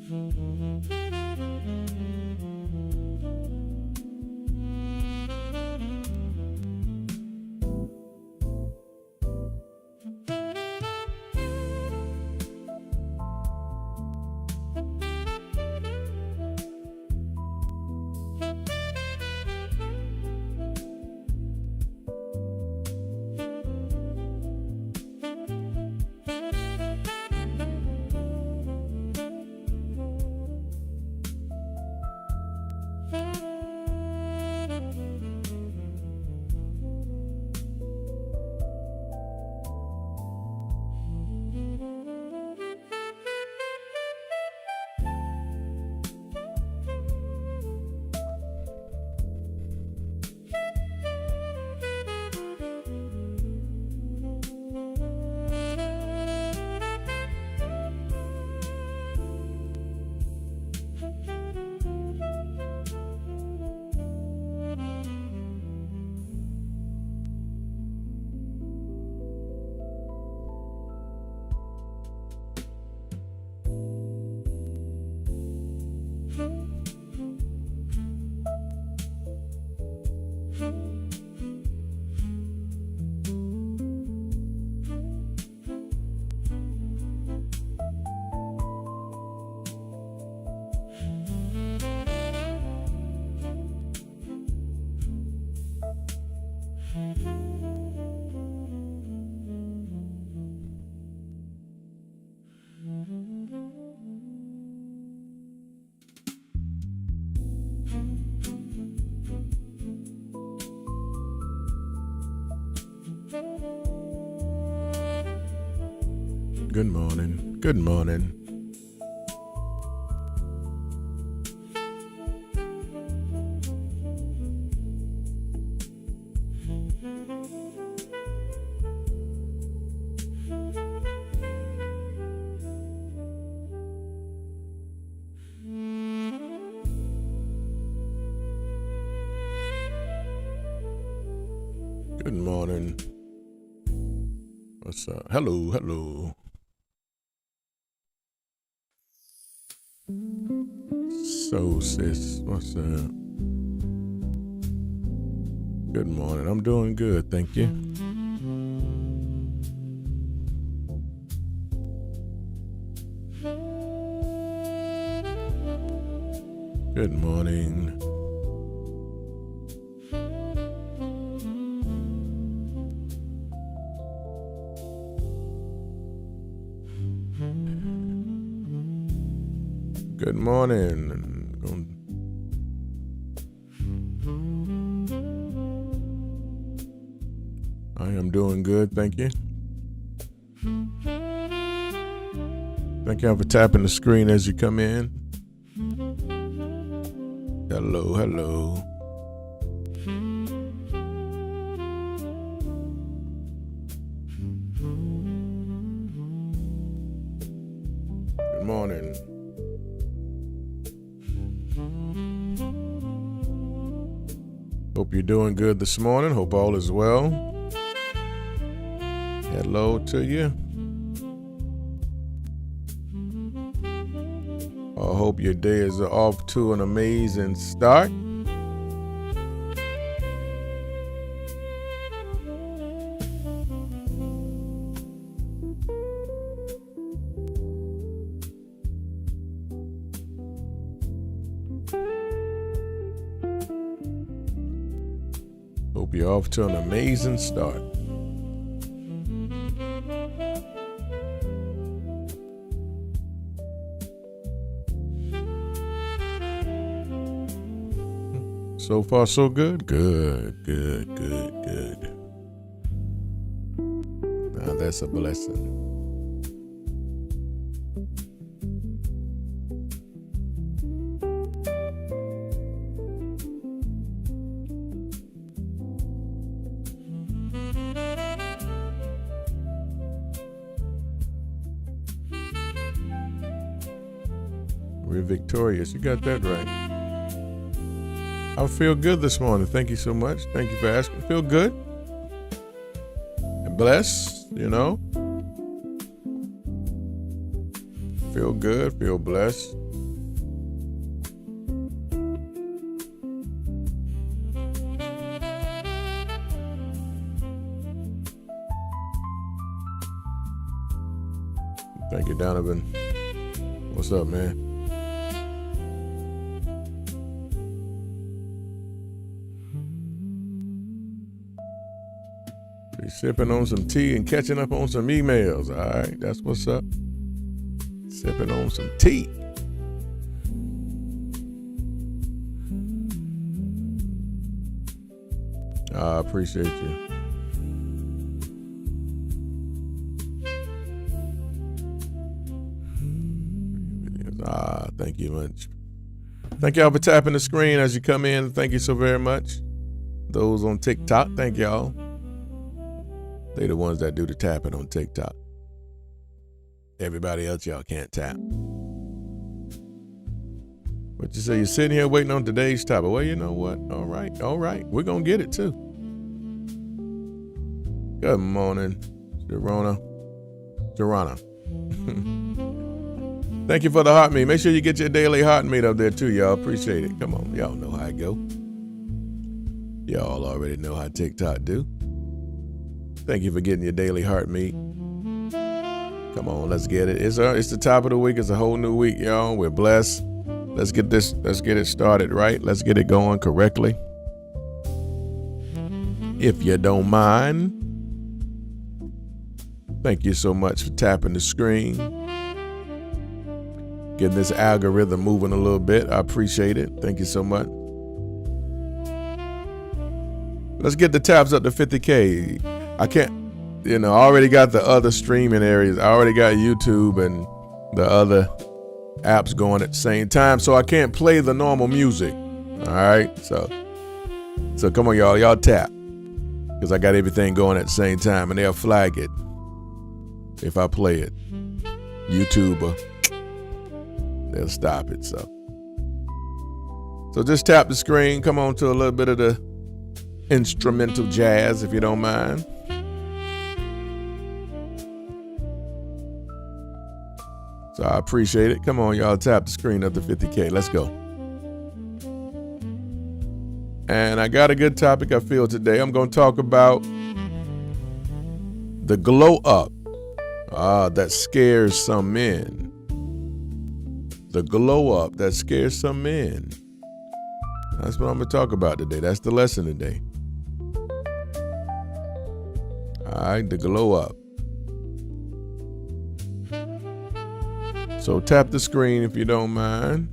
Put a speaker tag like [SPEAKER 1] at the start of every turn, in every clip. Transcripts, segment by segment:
[SPEAKER 1] Good morning. Good morning. Good morning. What's up? Hello, hello. So, sis, what's up? Good morning. I'm doing good, thank you. Good morning. Good morning. I am doing good, thank you. Thank y'all for tapping the screen as you come in. Hello, hello. Good morning. Hope you're doing good this morning. Hope all is well. Hello to you. I hope your day is off to an amazing start. Hope you're off to an amazing start. So far, so good? Good. Now that's a blessing. We're victorious. You got that right. I feel good this morning. Thank you so much. Thank you for asking. Feel good and blessed, you know. Feel good, feel blessed. Thank you, Donovan. What's up, man? Be sipping on some tea and catching up on some emails. All right, that's what's up. Sipping on some tea. I appreciate you. Thank you much. Thank y'all for tapping the screen as you come in. Thank you so very much. Those on TikTok, thank y'all. They the ones that do the tapping on TikTok. Everybody else, y'all can't tap. But you say you're sitting here waiting on today's topic. Well, you know what? All right. We're going to get it too. Good morning, Gerona. Thank you for the heart meet. Make sure you get your daily heart meet up there too, y'all. Appreciate it. Come on, y'all know how I go. Y'all already know how TikTok do. Thank you for getting your daily heart meet. Come on, let's get it. It's the top of the week. It's a whole new week, y'all. We're blessed. Let's get it started right. Let's get it going correctly. If you don't mind. Thank you so much for tapping the screen. Getting this algorithm moving a little bit. I appreciate it. Thank you so much. Let's get the taps up to 50K. I already got the other streaming areas. I already got YouTube and the other apps going at the same time, so I can't play the normal music. All right, so come on, y'all tap, because I got everything going at the same time, and they'll flag it if I play it. YouTube, they'll stop it. So just tap the screen. Come on to a little bit of the instrumental jazz, if you don't mind. So I appreciate it. Come on, y'all, tap the screen up to 50K. Let's go. And I got a good topic I feel today. I'm going to talk about the glow up that scares some men. The glow up that scares some men. That's what I'm going to talk about today. That's the lesson today. All right, the glow up. So tap the screen if you don't mind.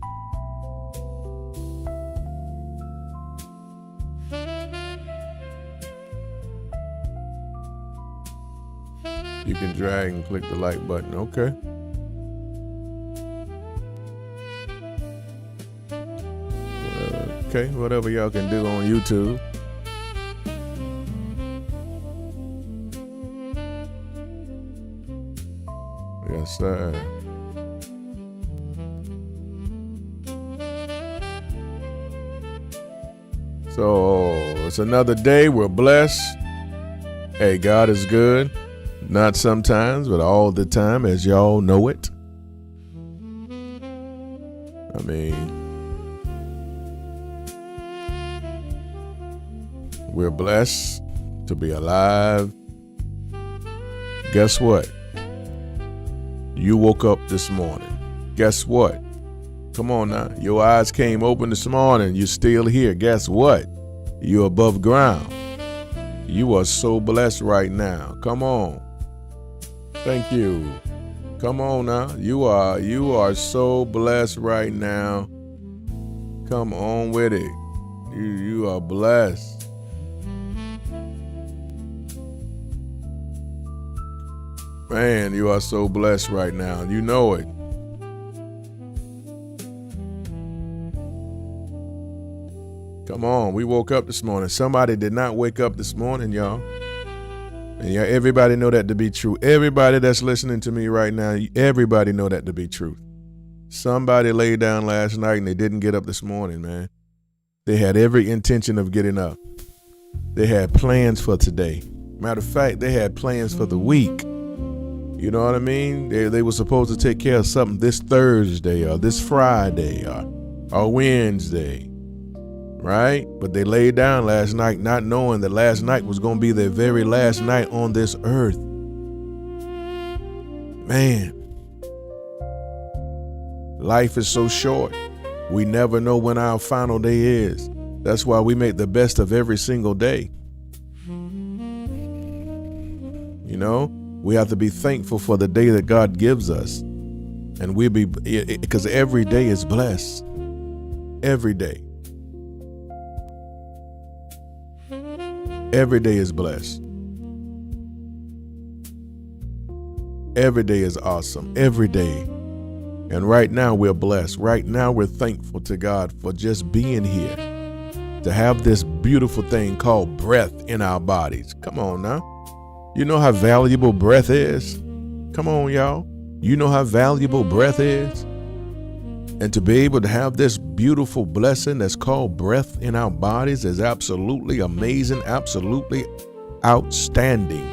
[SPEAKER 1] You can drag and click the like button. Okay. Okay, whatever y'all can do on YouTube. Yes, sir. So it's another day. We're blessed. Hey, God is good. Not sometimes, but all the time, as y'all know it. I mean, we're blessed to be alive. Guess what? You woke up this morning. Guess what? Come on now. Your eyes came open this morning. You're still here. Guess what? You're above ground. You are so blessed right now. Come on. Thank you. Come on now. You are so blessed right now. Come on with it. You are blessed. Man, you are so blessed right now. You know it. Come on, we woke up this morning. Somebody did not wake up this morning, y'all. And yeah, everybody know that to be true. Everybody that's listening to me right now, everybody know that to be true. Somebody laid down last night and they didn't get up this morning, man. They had every intention of getting up. They had plans for today. Matter of fact, they had plans for the week. You know what I mean? They were supposed to take care of something this Thursday or this Friday or Wednesday. Right? But they laid down last night not knowing that last night was going to be their very last night on this earth. Man, Life is so short. We never know when our final day is. That's why we make the best of every single day. You know, we have to be thankful for the day that God gives us. And we'll be, because every day is blessed. Every day. Every day is blessed. Every day is awesome. Every day. And right now we're blessed. Right now we're thankful to God for just being here. To have this beautiful thing called breath in our bodies. Come on now. You know how valuable breath is? Come on, y'all. You know how valuable breath is? And to be able to have this beautiful blessing that's called breath in our bodies is absolutely amazing, absolutely outstanding.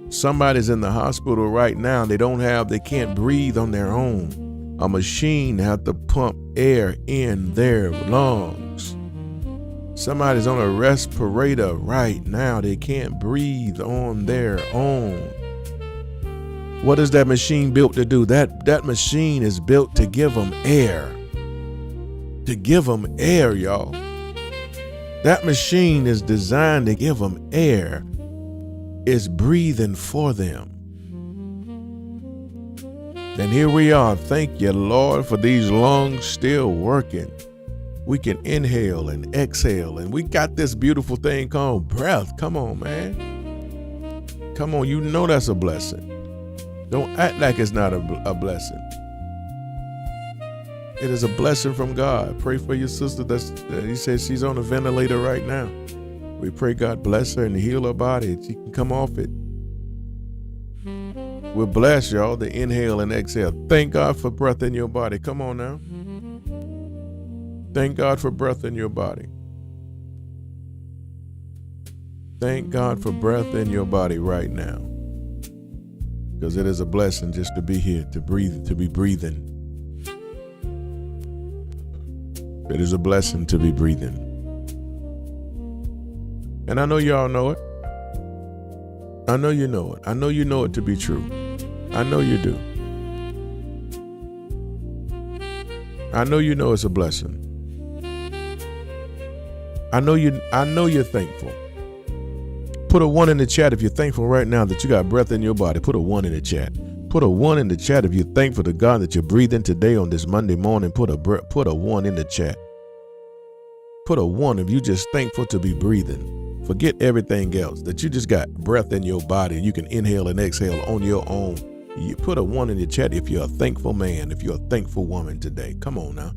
[SPEAKER 1] Somebody's in the hospital right now. They can't breathe on their own. A machine has to pump air in their lungs. Somebody's on a respirator right now. They can't breathe on their own. What is that machine built to do? That machine is built to give them air. To give them air, y'all. That machine is designed to give them air. It's breathing for them. And here we are. Thank you, Lord, for these lungs still working. We can inhale and exhale, and we got this beautiful thing called breath. Come on, man. Come on, you know that's a blessing. Don't act like it's not a blessing. It is a blessing from God. Pray for your sister. He says she's on a ventilator right now. We pray God bless her and heal her body. She can come off it. We're blessed, y'all, to inhale and exhale. Thank God for breath in your body. Come on now. Thank God for breath in your body. Thank God for breath in your body right now. Because it is a blessing just to be here, to breathe, to be breathing. It is a blessing to be breathing. And I know y'all know it. I know you know it. I know you know it to be true. I know you do. I know you know it's a blessing. I know you're thankful. Put a 1 in the chat if you're thankful right now that you got breath in your body. Put a 1 in the chat. Put a 1 in the chat if you're thankful to God that you're breathing today on this Monday morning. Put a 1 in the chat. Put a 1 if you're just thankful to be breathing. Forget everything else, that you just got breath in your body. You can inhale and exhale on your own. You put a 1 in the chat if you're a thankful man, if you're a thankful woman today. Come on now.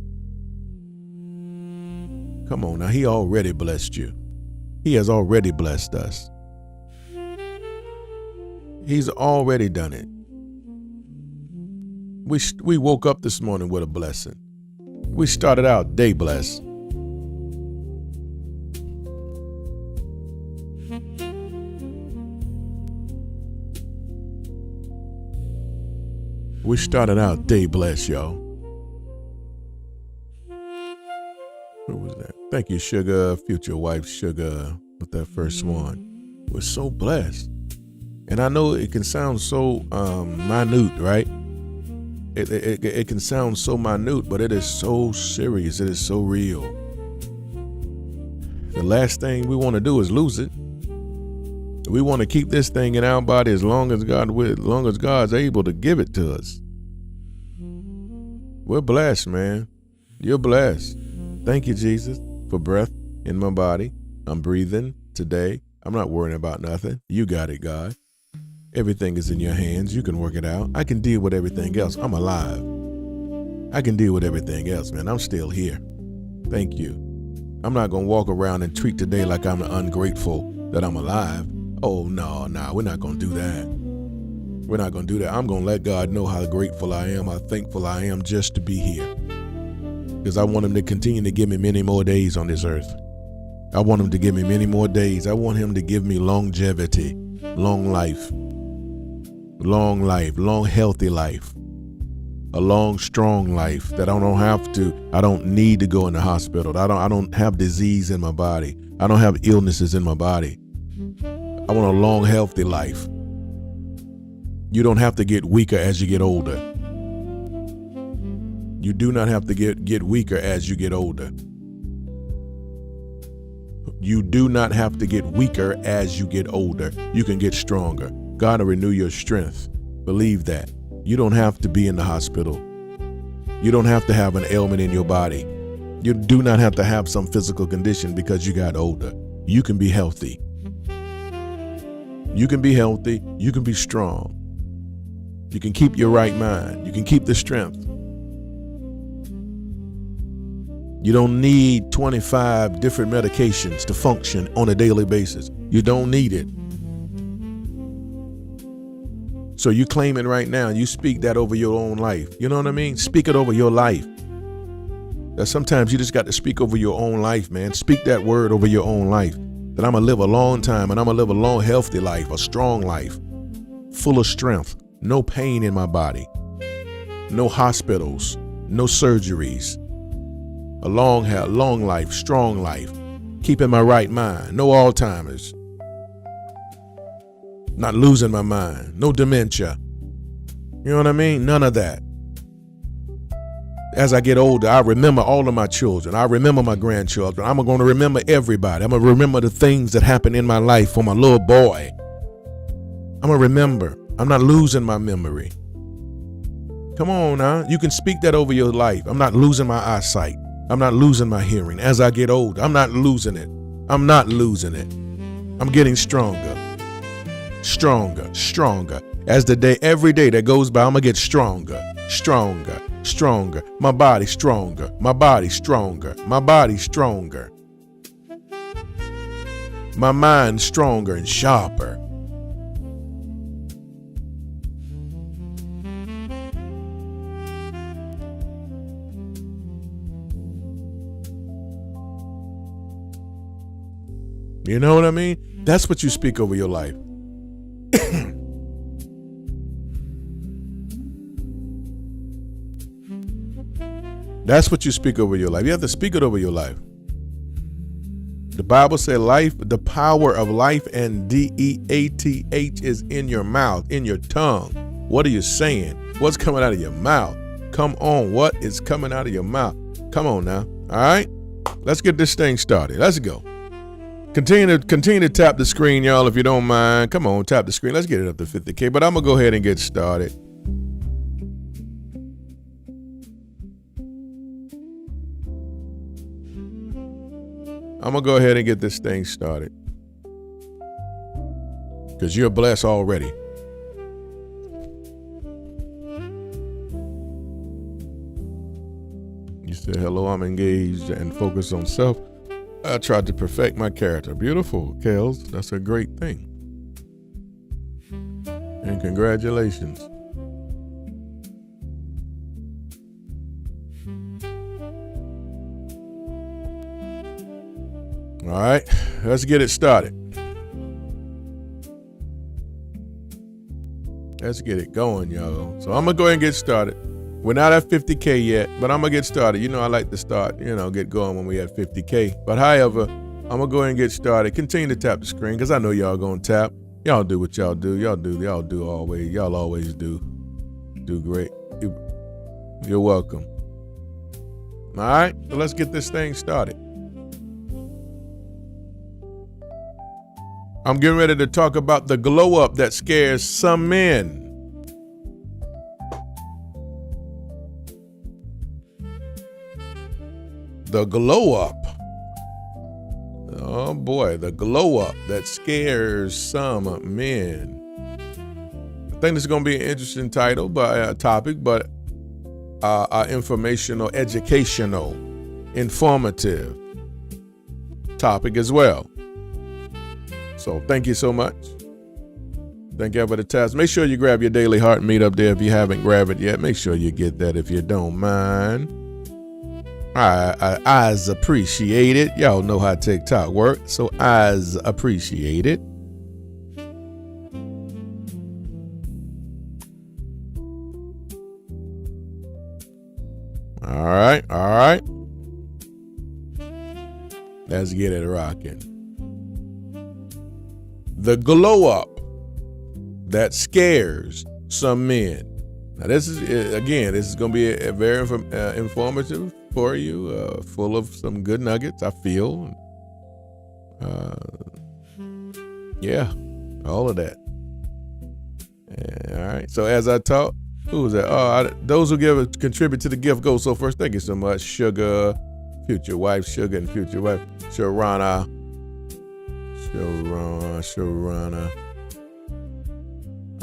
[SPEAKER 1] Come on now. He already blessed you. He has already blessed us. He's already done it. We woke up this morning with a blessing. We started our day blessed. We started our day blessed, y'all. What was that? Thank you, Sugar, future wife Sugar, with that first one. We're so blessed. And I know it can sound so minute, right? It can sound so minute, but it is so serious. It is so real. The last thing we want to do is lose it. We want to keep this thing in our body as long as God's able to give it to us. We're blessed, man. You're blessed. Thank you, Jesus, for breath in my body. I'm breathing today. I'm not worrying about nothing. You got it, God. Everything is in your hands. You can work it out. I can deal with everything else. I'm alive. I can deal with everything else, man. I'm still here. Thank you. I'm not going to walk around and treat today like I'm ungrateful that I'm alive. Oh, no, we're not going to do that. We're not going to do that. I'm going to let God know how grateful I am, how thankful I am just to be here. Because I want him to continue to give me many more days on this earth. I want him to give me many more days. I want him to give me longevity, long life, long healthy life, a long, strong life that I don't need to go in the hospital. I don't have disease in my body. I don't have illnesses in my body. I want a long, healthy life. You don't have to get weaker as you get older. You do not have to get weaker as you get older. You do not have to get weaker as you get older. You can get stronger. God will renew your strength. Believe that. You don't have to be in the hospital. You don't have to have an ailment in your body. You do not have to have some physical condition because you got older. You can be healthy. You can be healthy. You can be strong. You can keep your right mind. You can keep the strength. You don't need 25 different medications to function on a daily basis. You don't need it. So you claim it right now. You speak that over your own life. You know what I mean? Speak it over your life. That sometimes you just got to speak over your own life, man. Speak that word over your own life. That I'm going to live a long time and I'm going to live a long, healthy life, a strong life, full of strength, no pain in my body, no hospitals, no surgeries, a long life, strong life, keeping my right mind, no Alzheimer's, not losing my mind, no dementia. You know what I mean? None of that. As I get older, I remember all of my children. I remember my grandchildren. I'm going to remember everybody. I'm going to remember the things that happened in my life for my little boy. I'm going to remember. I'm not losing my memory. Come on now. You can speak that over your life. I'm not losing my eyesight. I'm not losing my hearing. As I get older, I'm not losing it. I'm not losing it. I'm getting stronger. Stronger, stronger. As every day that goes by, I'm going to get stronger, stronger, stronger. My body stronger, my body stronger, my body stronger. My mind stronger and sharper. You know what I mean? That's what you speak over your life. That's what you speak over your life. You have to speak it over your life. The Bible says life, the power of life and DEATH is in your mouth, in your tongue. What are you saying? What's coming out of your mouth? Come on, what is coming out of your mouth? Come on now. All right? Let's get this thing started. Let's go. Continue to tap the screen, y'all, if you don't mind. Come on, tap the screen. Let's get it up to 50K. But I'm going to go ahead and get started. I'm going to go ahead and get this thing started. Because you're blessed already. You said, hello, I'm engaged and focused on self. I tried to perfect my character. Beautiful, Kels. That's a great thing. And congratulations. All right, let's get it started. Let's get it going, y'all. So I'm going to go ahead and get started. We're not at 50K yet, but I'm going to get started. You know, I like to start, get going when we at 50K. But however, I'm going to go ahead and get started. Continue to tap the screen because I know y'all going to tap. Y'all do what y'all do. Y'all do always. Y'all always do. Do great. You're welcome. All right, so let's get this thing started. I'm getting ready to talk about the glow up that scares some men. The glow up. Oh boy, the glow up that scares some men. I think this is going to be an interesting topic, but informational, educational, informative topic as well. So thank you so much. Thank you for the task. Make sure you grab your daily heart meet up there if you haven't grabbed it yet. Make sure you get that if you don't mind. I appreciate it. Y'all know how TikTok works, so I appreciate it. All right. Let's get it rocking. The glow up that scares some men. Now this is going to be a very informative for you, full of some good nuggets, I feel. Yeah, all of that. All right. So as I talk, who was that? Those who contribute to the gift go. So first, thank you so much, Sugar, future wife, Sugar, and future wife, Sharana.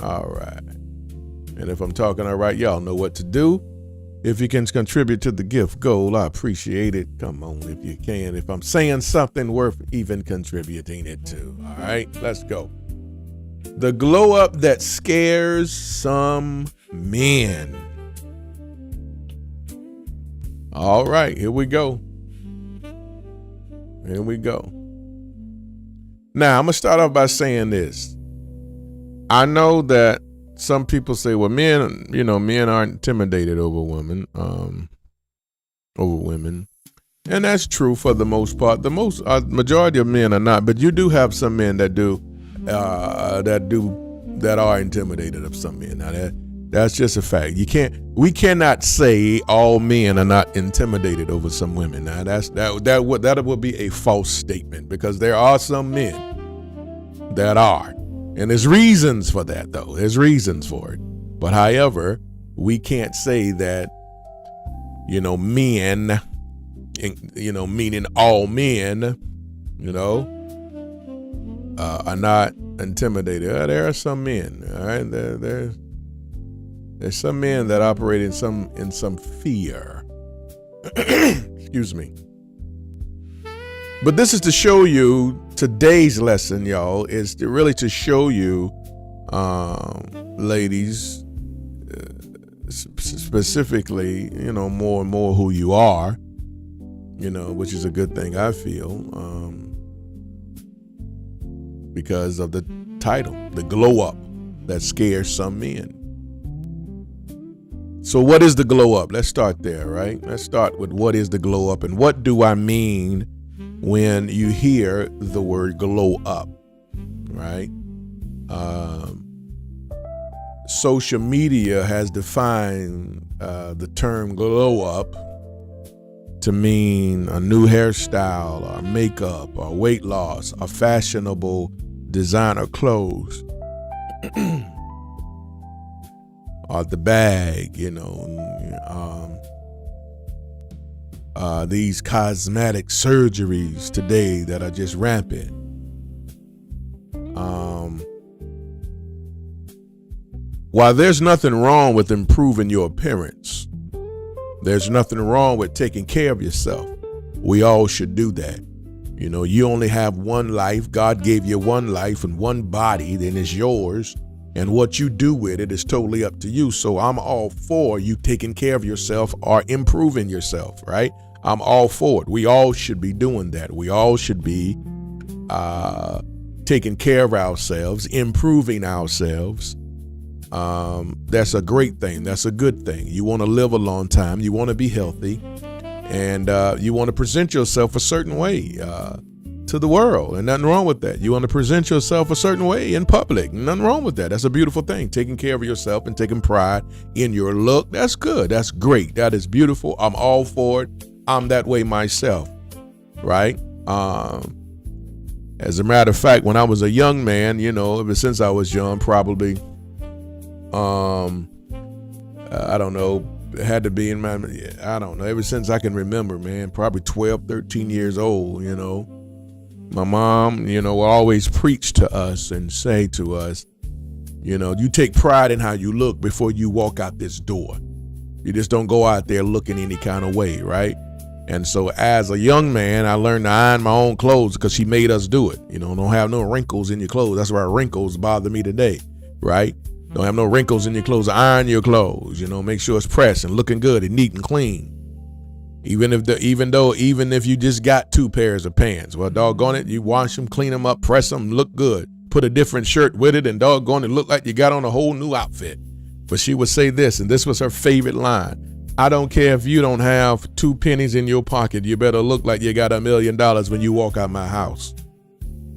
[SPEAKER 1] All right. And if I'm talking all right, y'all know what to do. If you can contribute to the gift goal, I appreciate it. Come on, if you can. If I'm saying something worth even contributing it to. All right, let's go. The glow up that scares some men. All right, here we go. Here we go. Now, I'm going to start off by saying this. I know that some people say, well, men aren't intimidated over women. And that's true for the most part. The majority of men are not, but you do have some men that are intimidated of some men. Now that's just a fact. We cannot say all men are not intimidated over some women. Now that would be a false statement, because there are some men that are. And there's reasons for that, though. There's reasons for it. But however, we can't say that, men, meaning all men, are not intimidated. There are some men, all right? There's some men that operate in some fear. Excuse me. But this is to show you, today's lesson, y'all, is to show you, ladies, specifically, more and more who you are, which is a good thing, I feel, because of the title, The Glow Up That Scares Some Men. So what is the glow up? Let's start there, right? Let's start with what is the glow up, and what do I mean when you hear the word glow up, right? Social media has defined the term glow up to mean a new hairstyle or makeup or weight loss or fashionable designer clothes or the bag, these cosmetic surgeries today that are just rampant. While there's nothing wrong with improving your appearance, there's nothing wrong with taking care of yourself. We all should do that. You only have one life. God gave you one life and one body, then it's yours. And what you do with it is totally up to you. So I'm all for you taking care of yourself or improving yourself, right? I'm all for it. We all should be doing that. We all should be taking care of ourselves, improving ourselves. That's a great thing. That's a good thing. You want to live a long time. You want to be healthy, and you want to present yourself a certain way to the world, and nothing wrong with that. You want to present yourself a certain way in public. Nothing wrong with that. That's a beautiful thing. Taking care of yourself and taking pride in your look. That's good. That's great. That is beautiful. I'm all for it. I'm that way myself, right? As a matter of fact, when I was a young man, ever since I was young, probably, I don't know, it had to be ever since I can remember, man, probably 12, 13 years old, My mom, will always preach to us and say to us, you take pride in how you look before you walk out this door. You just don't go out there looking any kind of way, right? And so as a young man, I learned to iron my own clothes because she made us do it. Don't have no wrinkles in your clothes. That's why wrinkles bother me today, right? Don't have no wrinkles in your clothes. Iron your clothes, make sure it's pressed and looking good and neat and clean. Even if you just got 2 pairs of pants, well, doggone it, you wash them, clean them up, press them, look good. Put a different shirt with it, and doggone it, look like you got on a whole new outfit. But she would say this, and this was her favorite line: I don't care if you don't have 2 pennies in your pocket. You better look like you got $1 million when you walk out my house.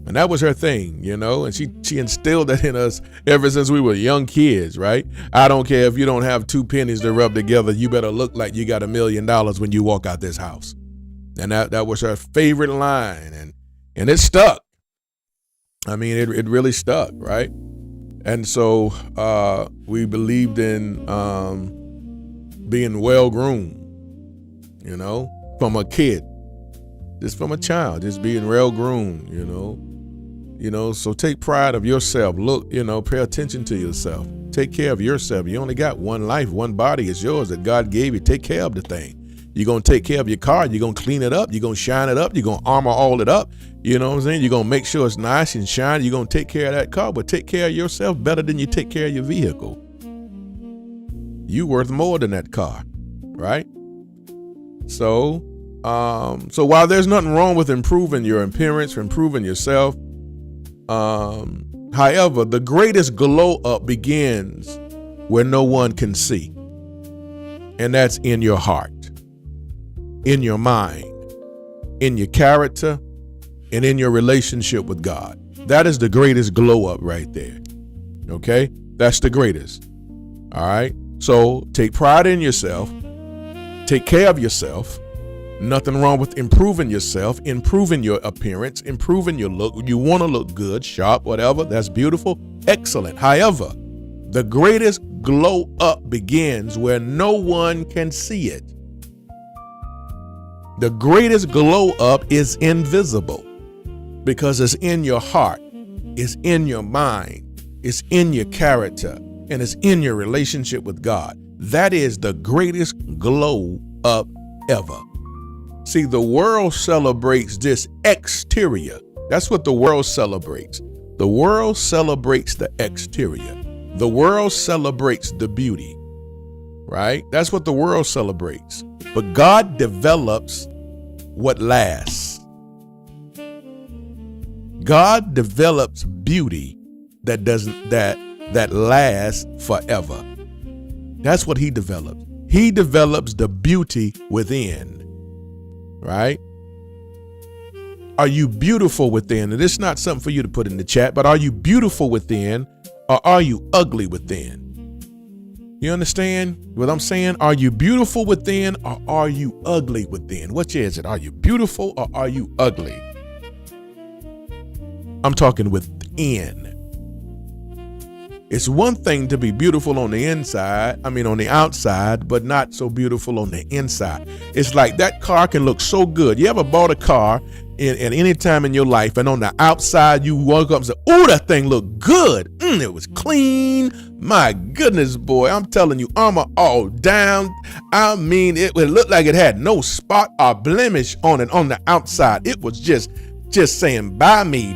[SPEAKER 1] And that was her thing, and she instilled that in us ever since we were young kids, right? I don't care if you don't have 2 pennies to rub together, you better look like you got $1 million when you walk out this house. And that was her favorite line, and it stuck. I mean, it really stuck, right? And so we believed in being well-groomed, from a kid, just from a child, just being well-groomed, so take pride of yourself. Look, pay attention to yourself. Take care of yourself. You only got one life, one body is yours that God gave you. Take care of the thing. You're going to take care of your car. You're going to clean it up. You're going to shine it up. You're going to armor all it up. You know what I'm saying? You're going to make sure it's nice and shiny. You're going to take care of that car, but take care of yourself better than you take care of your vehicle. You worth more than that car, right? So while there's nothing wrong with improving your appearance, improving yourself, however, the greatest glow up begins where no one can see. And that's in your heart, in your mind, in your character, and in your relationship with God. That is the greatest glow up right there. Okay? That's the greatest. All right? So take pride in yourself. Take care of yourself. Nothing wrong with improving yourself, improving your appearance, improving your look. You want to look good, sharp, whatever. That's beautiful. Excellent. However, the greatest glow up begins where no one can see it. The greatest glow up is invisible because it's in your heart, it's in your mind, it's in your character, and it's in your relationship with God. That is the greatest glow up ever. See, the world celebrates this exterior. That's what the world celebrates. The world celebrates the exterior. The world celebrates the beauty, right? That's what the world celebrates. But God develops what lasts. God develops beauty that lasts forever. That's what he develops. He develops the beauty within. Right? Are you beautiful within? And it's not something for you to put in the chat, but are you beautiful within or are you ugly within? You understand what I'm saying? Are you beautiful within or are you ugly within? Which is it? Are you beautiful or are you ugly? I'm talking within. It's one thing to be beautiful on the outside, but not so beautiful on the inside. It's like that car can look so good. You ever bought a car at any time in your life, and on the outside you woke up and said, "Oh, that thing looked good. It was clean. My goodness, boy, I'm telling you, armor all down. I mean, it looked like it had no spot or blemish on it on the outside. It was just saying, buy me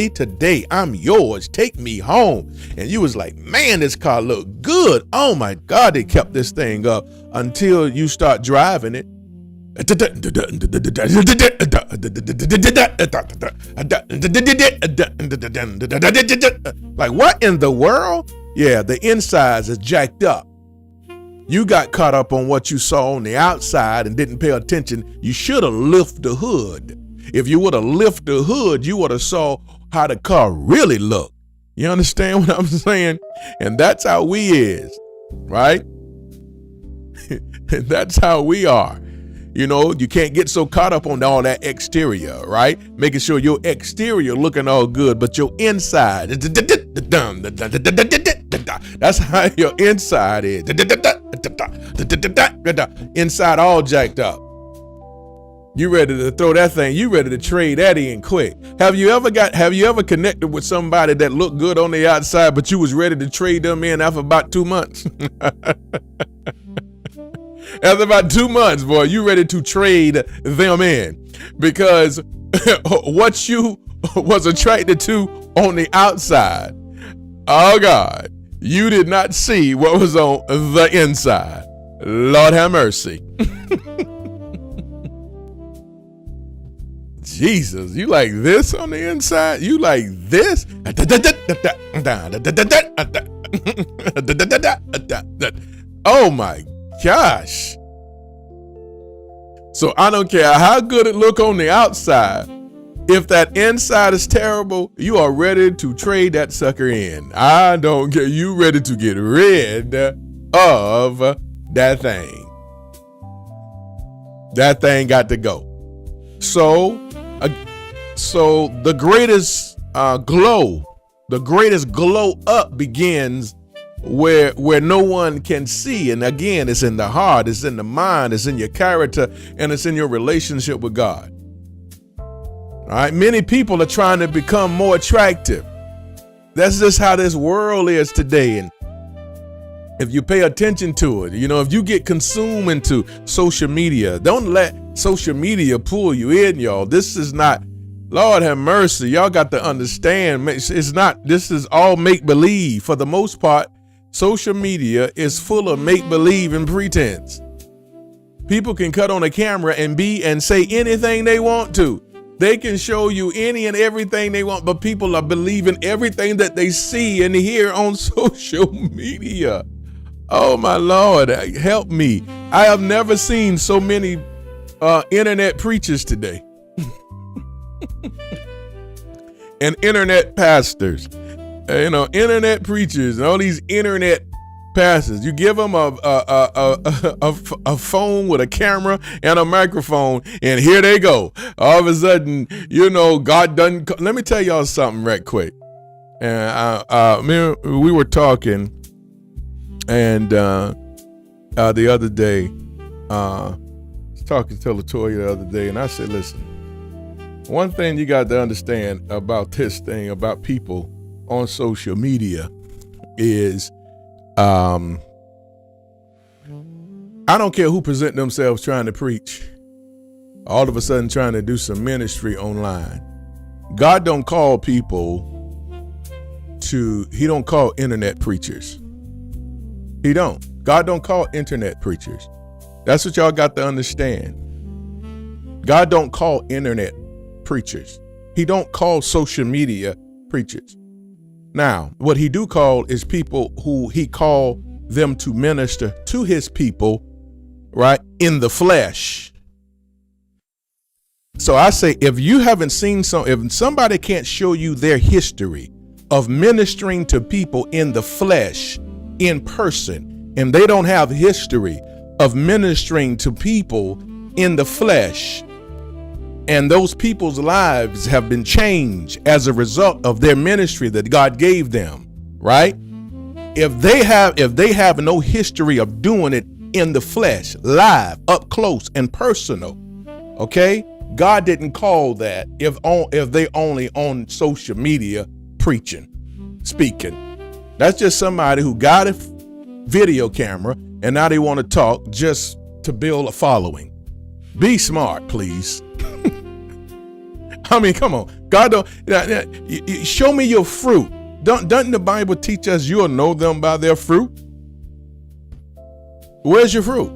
[SPEAKER 1] today. I'm yours. Take me home." And you was like, man, this car looked good. Oh my God, they kept this thing up until you start driving it. Like, what in the world? Yeah, the insides is jacked up. You got caught up on what you saw on the outside and didn't pay attention. You should have lifted the hood. If you would have lifted the hood, you would have saw how the car really looked. You understand what I'm saying? And that's how we is, right? That's how we are. You can't get so caught up on all that exterior, right? Making sure your exterior looking all good, but your inside, that's how your inside is. Inside all jacked up. You ready to throw that thing, you ready to trade that in quick. Have you ever connected with somebody that looked good on the outside, but you was ready to trade them in after about 2 months? After about 2 months, boy, you ready to trade them in because what you was attracted to on the outside, oh God, you did not see what was on the inside. Lord have mercy. Jesus, you like this on the inside? You like this? Oh my gosh. So I don't care how good it look on the outside. If that inside is terrible, you are ready to trade that sucker in. I don't care. You ready to get rid of that thing. That thing got to go. So the greatest glow up begins where no one can see. And again, it's in the heart, it's in the mind, it's in your character, and it's in your relationship with God. All right. Many people are trying to become more attractive. That's just how this world is today. And if you pay attention to it, if you get consumed into social media, don't let social media pull you in, y'all. This is not, Lord have mercy. Y'all got to understand. This is all make believe. For the most part, social media is full of make believe and pretense. People can cut on a camera and say anything they want to. They can show you any and everything they want, but people are believing everything that they see and hear on social media. Oh my Lord, help me. I have never seen so many internet preachers today. And internet pastors, internet preachers and all these internet pastors. You give them a phone with a camera and a microphone, and here they go. All of a sudden, God done. Let me tell y'all something right quick. And we were talking, and the other day, I was talking to Latoya the other day, and I said, listen, one thing you got to understand about this thing, about people on social media is, I don't care who present themselves trying to preach, all of a sudden trying to do some ministry online. God don't call people he don't call internet preachers. He don't. God don't call internet preachers. That's what y'all got to understand. God don't call internet preachers. He don't call social media preachers. Now, what he do call is people who he call them to minister to his people, right, in the flesh. So I say, if you haven't seen if somebody can't show you their history of ministering to people in the flesh, in person, and they don't have history of ministering to people in the flesh, and those people's lives have been changed as a result of their ministry that God gave them, right? If they have no history of doing it in the flesh, live, up close and personal, okay? God didn't call that if they only on social media preaching, speaking. That's just somebody who got a video camera and now they want to talk just to build a following. Be smart, please. I mean, come on. God don't show me your fruit. Doesn't the Bible teach us you'll know them by their fruit? Where's your fruit?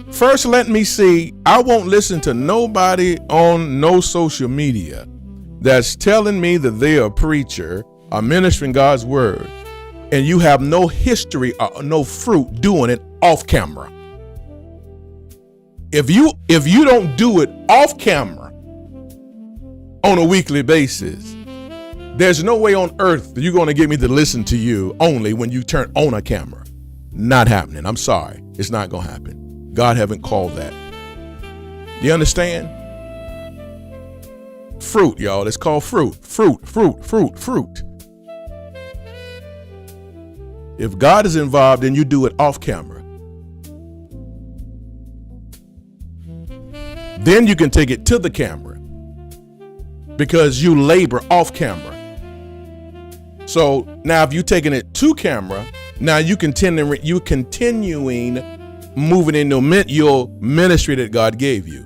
[SPEAKER 1] First, let me see. I won't listen to nobody on no social media that's telling me that they're a preacher or ministering God's word, and you have no history or no fruit doing it off camera. If you don't do it off camera on a weekly basis, there's no way on earth that you're going to get me to listen to you only when you turn on a camera. Not happening. I'm sorry. It's not going to happen. God haven't called that. You understand? Fruit, y'all. It's called fruit. Fruit. If God is involved, then you do it off camera. Then you can take it to the camera because you labor off camera. So now if you're taking it to camera, now you continuing moving into your ministry that God gave you,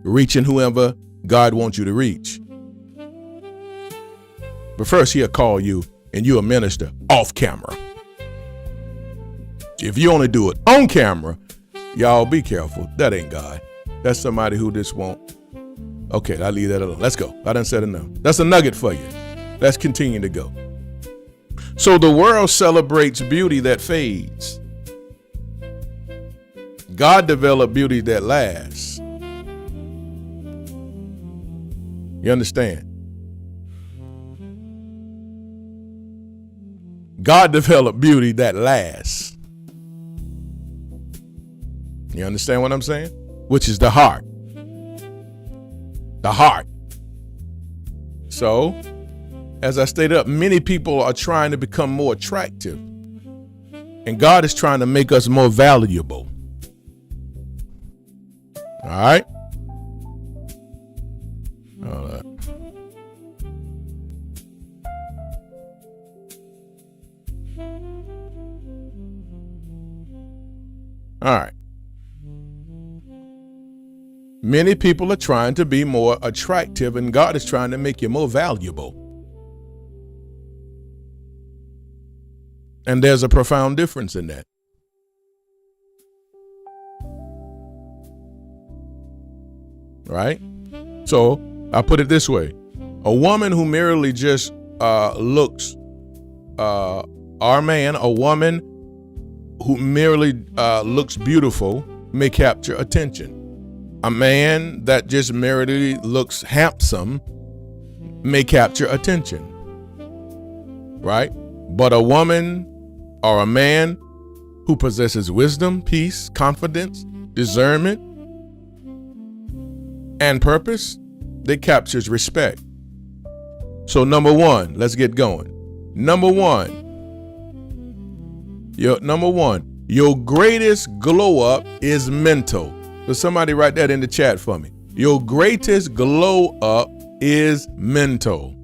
[SPEAKER 1] reaching whoever God wants you to reach. But first he'll call you and you're a minister off camera. If you only do it on camera, y'all be careful. That ain't God. That's somebody who just won't. Okay, I'll leave that alone. Let's go. I done said enough. That's a nugget for you. Let's continue to go. So the world celebrates beauty that fades. God developed beauty that lasts. You understand? God developed beauty that lasts. You understand what I'm saying? Which is the heart. The heart. So, as I stated up, many people are trying to become more attractive. And God is trying to make us more valuable. All right? All right. All right. Many people are trying to be more attractive, and God is trying to make you more valuable. And there's a profound difference in that. Right? So I put it this way. A woman who merely just looks, or man, a woman who merely looks beautiful may capture attention. A man that just merely looks handsome may capture attention. Right? But a woman or a man who possesses wisdom, peace, confidence, discernment, and purpose, that captures respect. So number one, let's get going. Number one, your greatest glow up is mental. So somebody write that in the chat for me. Your greatest glow up is mental.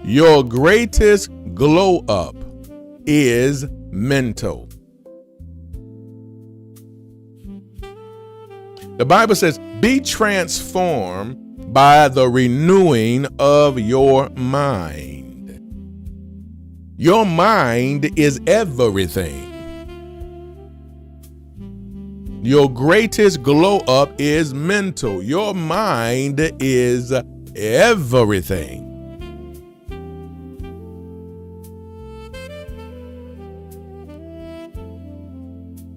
[SPEAKER 1] Your greatest glow up is mental. The Bible says, be transformed by the renewing of your mind. Your mind is everything. Your greatest glow up is mental. Your mind is everything.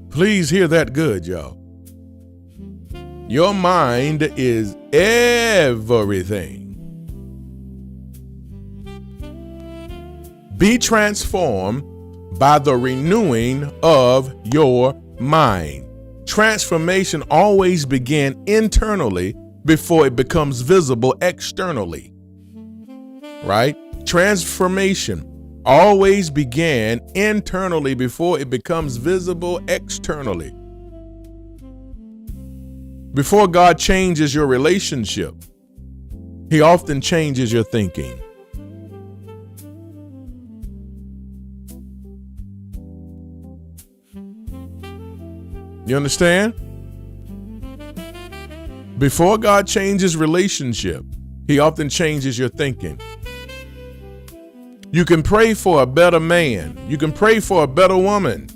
[SPEAKER 1] Please hear that good, y'all. Your mind is everything. Be transformed by the renewing of your mind. Transformation always begins internally before it becomes visible externally. Right? Transformation always began internally before it becomes visible externally. Before God changes your relationship, He often changes your thinking. You understand? Before God changes relationship, He often changes your thinking. You can pray for a better man. You can pray for a better woman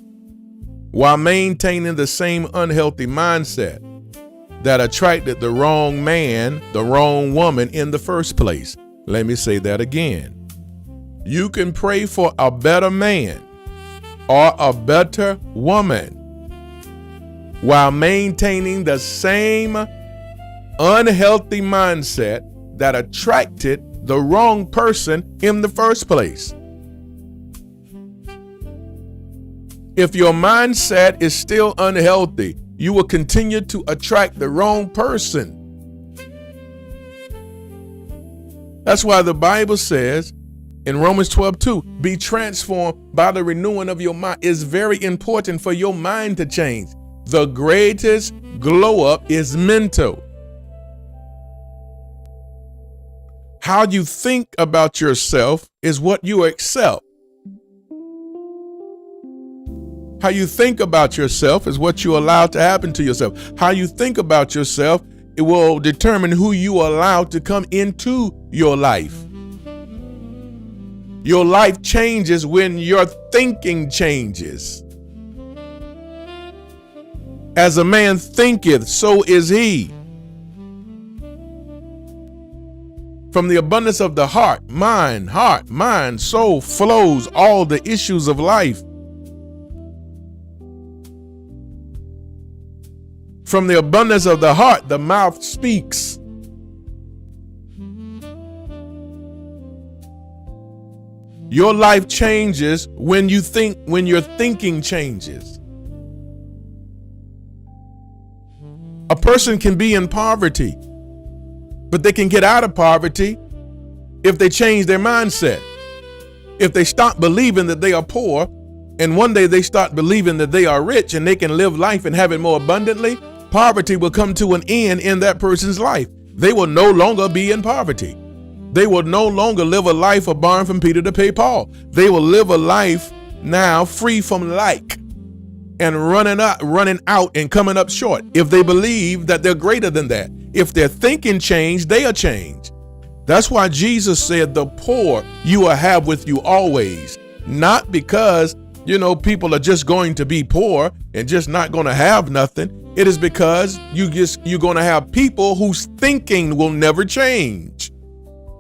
[SPEAKER 1] while maintaining the same unhealthy mindset that attracted the wrong man, the wrong woman in the first place. Let me say that again. You can pray for a better man or a better woman while maintaining the same unhealthy mindset that attracted the wrong person in the first place. If your mindset is still unhealthy, you will continue to attract the wrong person. That's why the Bible says in Romans 12:2, be transformed by the renewing of your mind. It's very important for your mind to change. The greatest glow up is mental. How you think about yourself is what you accept. How you think about yourself is what you allow to happen to yourself. How you think about yourself, it will determine who you allow to come into your life. Your life changes when your thinking changes. As a man thinketh, so is he. From the abundance of the heart, mind, soul flows all the issues of life. From the abundance of the heart, the mouth speaks. Your life changes when you think, when your thinking changes. A person can be in poverty, but they can get out of poverty if they change their mindset. If they stop believing that they are poor, and one day they start believing that they are rich and they can live life and have it more abundantly, poverty will come to an end in that person's life. They will no longer be in poverty. They will no longer live a life of borrowing from Peter to pay Paul. They will live a life now free from lack and running out and coming up short. If they believe that they're greater than that, if their thinking changed, they are changed. That's why Jesus said, the poor you will have with you always, not because, people are just going to be poor and just not going to have nothing. It is because you're going to have people whose thinking will never change.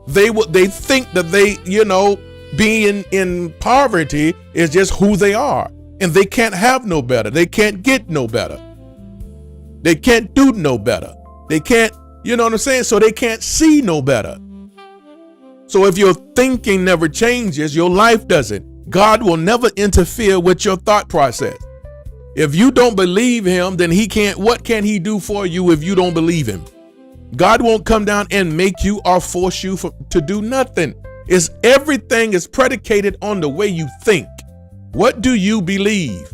[SPEAKER 1] They think that being in poverty is just who they are, and they can't have no better. They can't get no better. They can't do no better. They can't, so they can't see no better. So if your thinking never changes, your life doesn't. God will never interfere with your thought process. If you don't believe him, then what can he do for you if you don't believe him? God won't come down and make you or force you to do nothing. Everything is predicated on the way you think. What do you believe?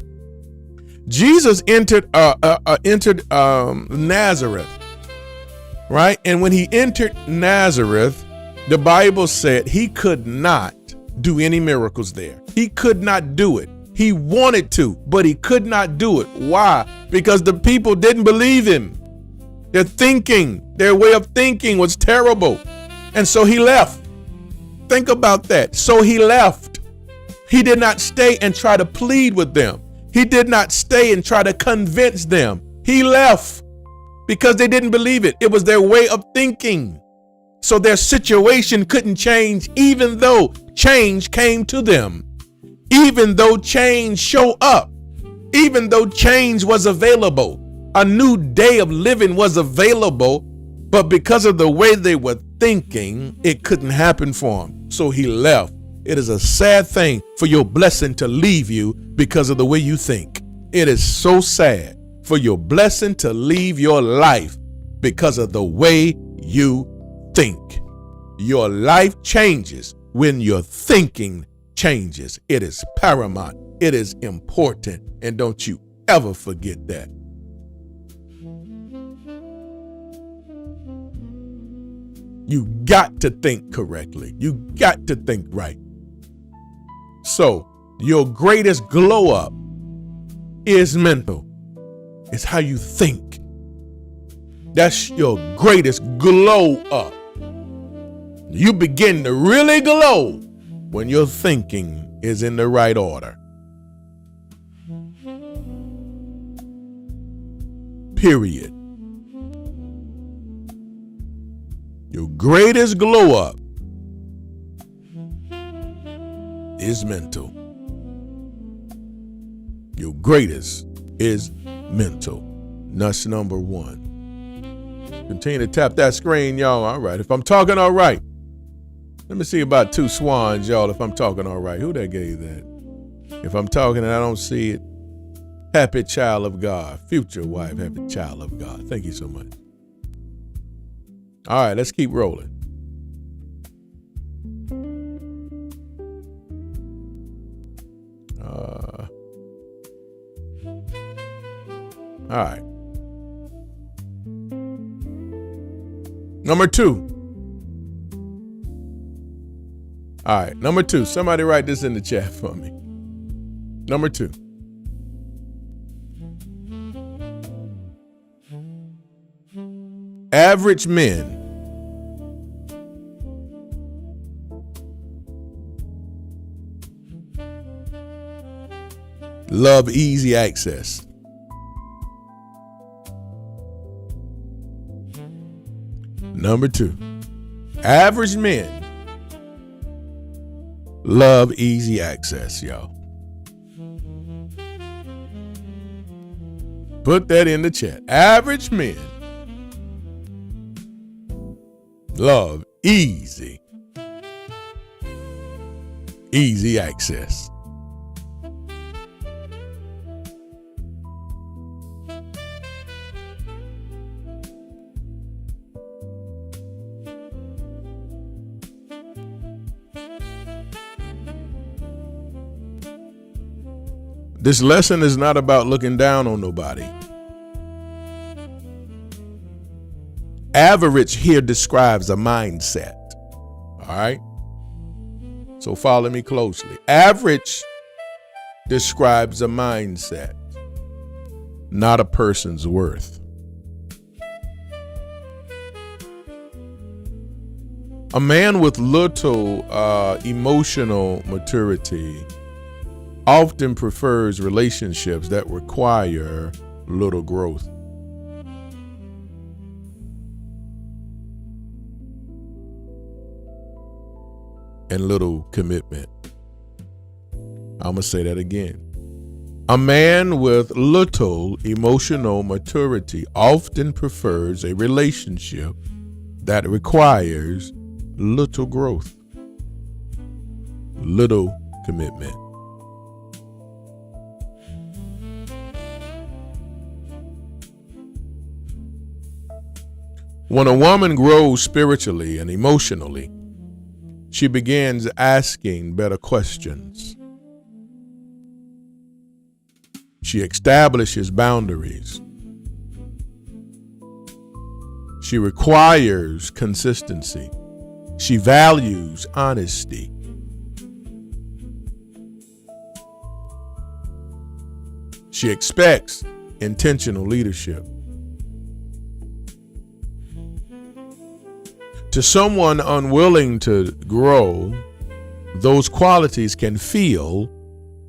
[SPEAKER 1] Jesus entered Nazareth, right? And when he entered Nazareth, the Bible said he could not do any miracles there. He could not do it. He wanted to, but he could not do it. Why? Because the people didn't believe him. Their way of thinking was terrible. And so he left. Think about that. So he left. He did not stay and try to plead with them. He did not stay and try to convince them. He left because they didn't believe it. It was their way of thinking. So their situation couldn't change, even though change came to them, even though change showed up, even though change was available. A new day of living was available, but because of the way they were thinking, it couldn't happen for him. So he left. It is a sad thing for your blessing to leave you because of the way you think. It is so sad for your blessing to leave your life because of the way you think. Your life changes when your thinking changes. It is paramount. It is important. And don't you ever forget that. You got to think correctly. You got to think right. So your greatest glow up is mental. It's how you think. That's your greatest glow up. You begin to really glow when your thinking is in the right order. Period. Your greatest glow up is mental. Your greatest is mental. That's number one. Continue to tap that screen, y'all. All right. If I'm talking all right. Let me see about two swans, y'all, if I'm talking all right. Who that gave that? If I'm talking and I don't see it, happy child of God. Future wife, happy child of God. Thank you so much. All right, let's keep rolling. All right. Number two. All right, number two. Somebody write this in the chat for me. Number two. Average men love easy access. Number two, average men love easy access, y'all. Put that in the chat. Average men love easy access. This lesson is not about looking down on nobody. Average here describes a mindset. All right? So follow me closely. Average describes a mindset, not a person's worth. A man with little emotional maturity often prefers relationships that require little growth. And little commitment. I'm going to say that again. A man with little emotional maturity often prefers a relationship that requires little growth, little commitment. When a woman grows spiritually and emotionally, she begins asking better questions. She establishes boundaries. She requires consistency. She values honesty. She expects intentional leadership. To someone unwilling to grow, those qualities can feel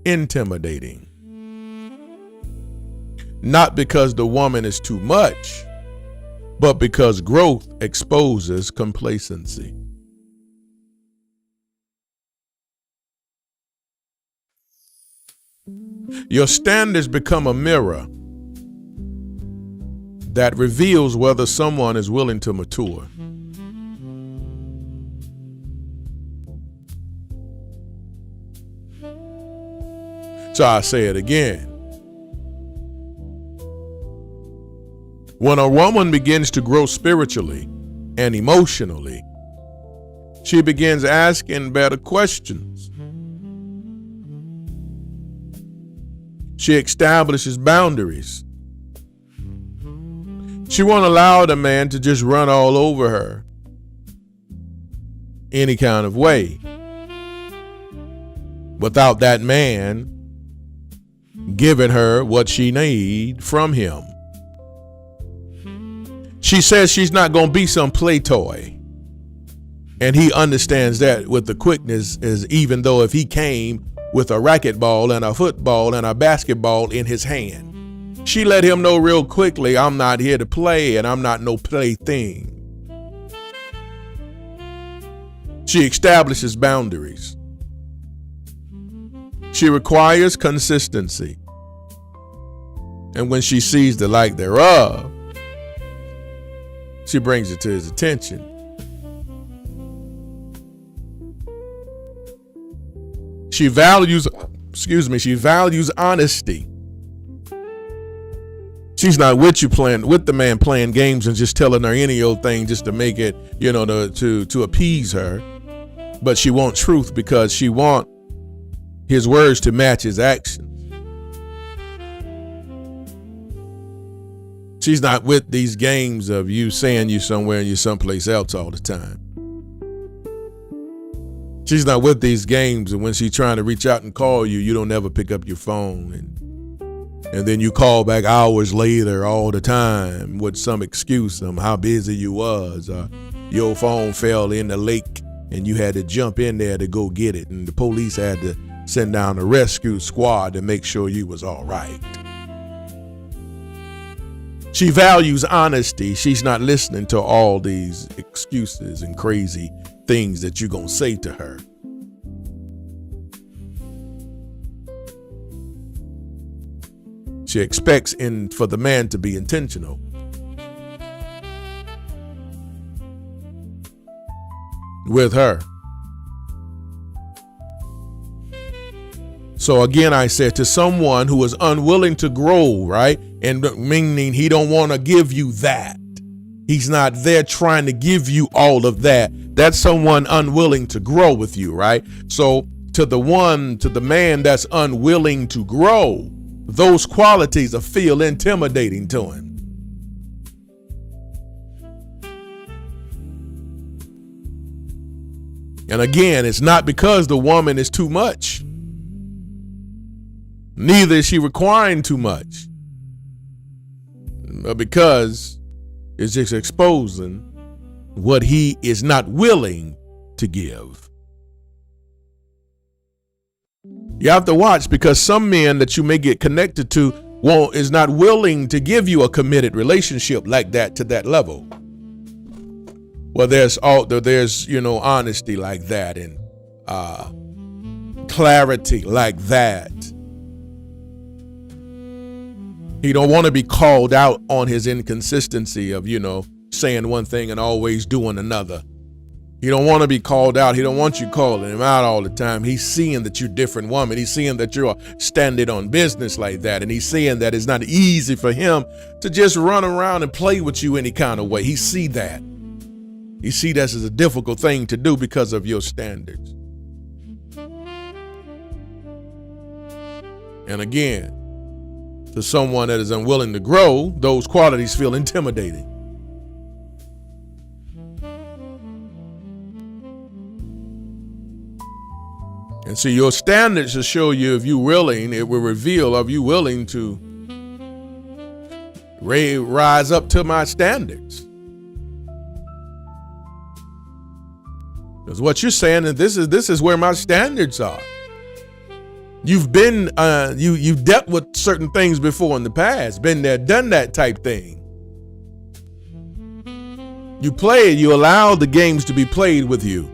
[SPEAKER 1] intimidating. Not because the woman is too much, but because growth exposes complacency. Your standards become a mirror that reveals whether someone is willing to mature. So I say it again. When a woman begins to grow spiritually and emotionally, she begins asking better questions. She establishes boundaries. She won't allow the man to just run all over her any kind of way without that man giving her what she needs from him. She says she's not going to be some play toy. And he understands that with the quickness, as even though if he came with a racquetball and a football and a basketball in his hand, she let him know real quickly, I'm not here to play and I'm not no plaything. She establishes boundaries. She requires consistency. And when she sees the lack thereof, she brings it to his attention. She values honesty. She's not with the man playing games and just telling her any old thing just to make it, to appease her. But she wants truth because she wants his words to match his actions. She's not with these games of you saying you somewhere and you someplace else all the time. She's not with these games and when she's trying to reach out and call you, you don't ever pick up your phone. And then you call back hours later all the time with some excuse of how busy you was. Your phone fell in the lake and you had to jump in there to go get it. And the police had to send down a rescue squad to make sure you was all right. She values honesty. She's not listening to all these excuses and crazy things that you're going to say to her. She expects for the man to be intentional. With her. So again, I said, to someone who is unwilling to grow, right? And meaning he don't want to give you that. He's not there trying to give you all of that. That's someone unwilling to grow with you, right? So to the man that's unwilling to grow, those qualities feel intimidating to him. And again, it's not because the woman is too much. Neither is she requiring too much. But because it's just exposing what he is not willing to give. You have to watch, because some men that you may get connected to is not willing to give you a committed relationship like that to that level. Well, there's honesty like that and clarity like that. He don't want to be called out on his inconsistency of, saying one thing and always doing another. He don't want to be called out. He don't want you calling him out all the time. He's seeing that you're a different woman. He's seeing that you're standing on business like that. And he's seeing that it's not easy for him to just run around and play with you any kind of way. He see that. You see this as a difficult thing to do because of your standards. And again, to someone that is unwilling to grow, those qualities feel intimidating. And so your standards will show you if you're willing, it will reveal, are you willing to rise up to my standards? Because what you're saying is this is where my standards are. You've been you've dealt with certain things before in the past, been there, done that type thing. You allow the games to be played with you.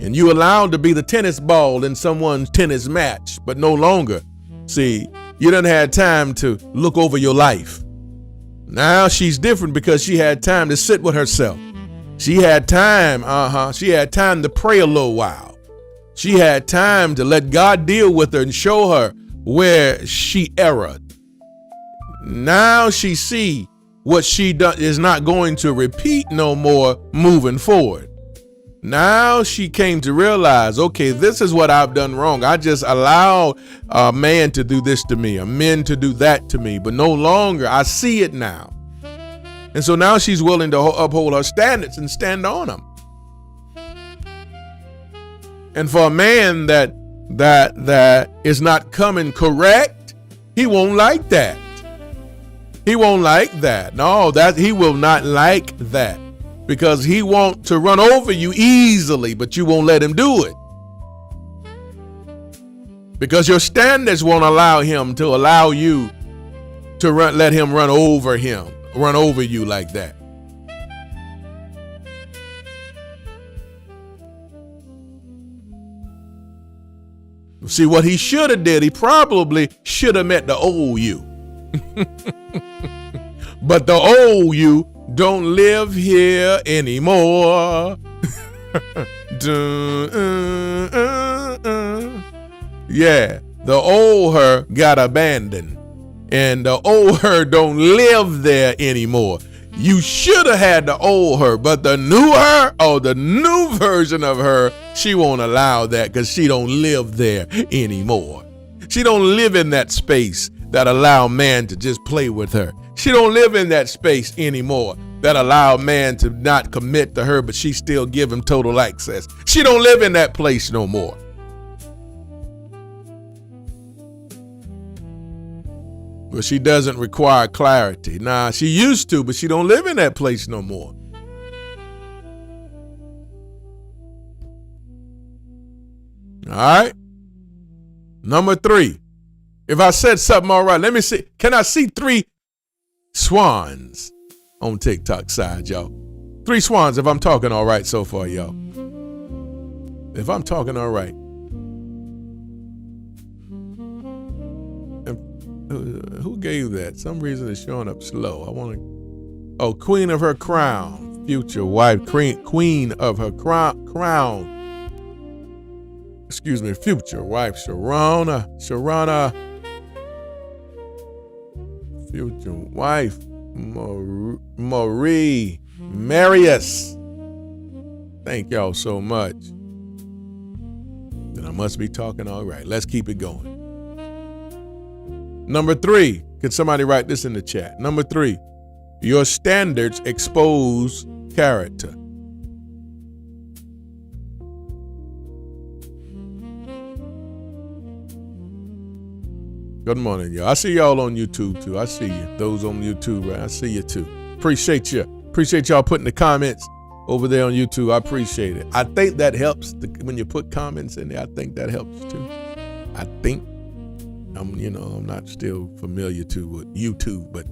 [SPEAKER 1] And you allowed to be the tennis ball in someone's tennis match, but no longer. See, you done had time to look over your life. Now she's different because she had time to sit with herself. She had time, she had time to pray a little while. She had time to let God deal with her and show her where she erred. Now she see what she is not going to repeat no more moving forward. Now she came to realize, okay, this is what I've done wrong. I just allowed a man to do this to me, a men to do that to me, but no longer. I see it now. And so now she's willing to uphold her standards and stand on them. And for a man that is not coming correct, he won't like that. He won't like that. No, he will not like that. Because he wants to run over you easily, but you won't let him do it. Because your standards won't allow him to allow you to let him run over you like that. See, what he should have did, he probably should have met the old you. But the old you don't live here anymore. Yeah, the old her got abandoned, and the old her don't live there anymore. You should have had the old her, but the new her, or the new version of her, she won't allow that because she don't live there anymore. She don't live in that space that allow man to just play with her. She don't live in that space anymore that allow man to not commit to her, but she still give him total access. She don't live in that place no more. But she doesn't require clarity. Nah, she used to, but she don't live in that place no more. All right. Number 3. If I said something all right, let me see. Can I see 3 swans on TikTok side, y'all? 3 swans if I'm talking all right so far, y'all. If I'm talking all right. who gave that? Some reason it's showing up slow. I want to. Oh, Queen of Her Crown, future wife, Queen of Her Crown. Excuse me, future wife, Sharona, future wife, Marie Marius. Thank y'all so much. Then I must be talking all right. Let's keep it going. Number 3, can somebody write this in the chat? Number 3, your standards expose character. Good morning, y'all. I see y'all on YouTube too. I see you. Those on YouTube, right? I see you too. Appreciate you. Appreciate y'all putting the comments over there on YouTube. I appreciate it. I think that helps when you put comments in there. I think that helps too. I think. I'm not still familiar with YouTube, but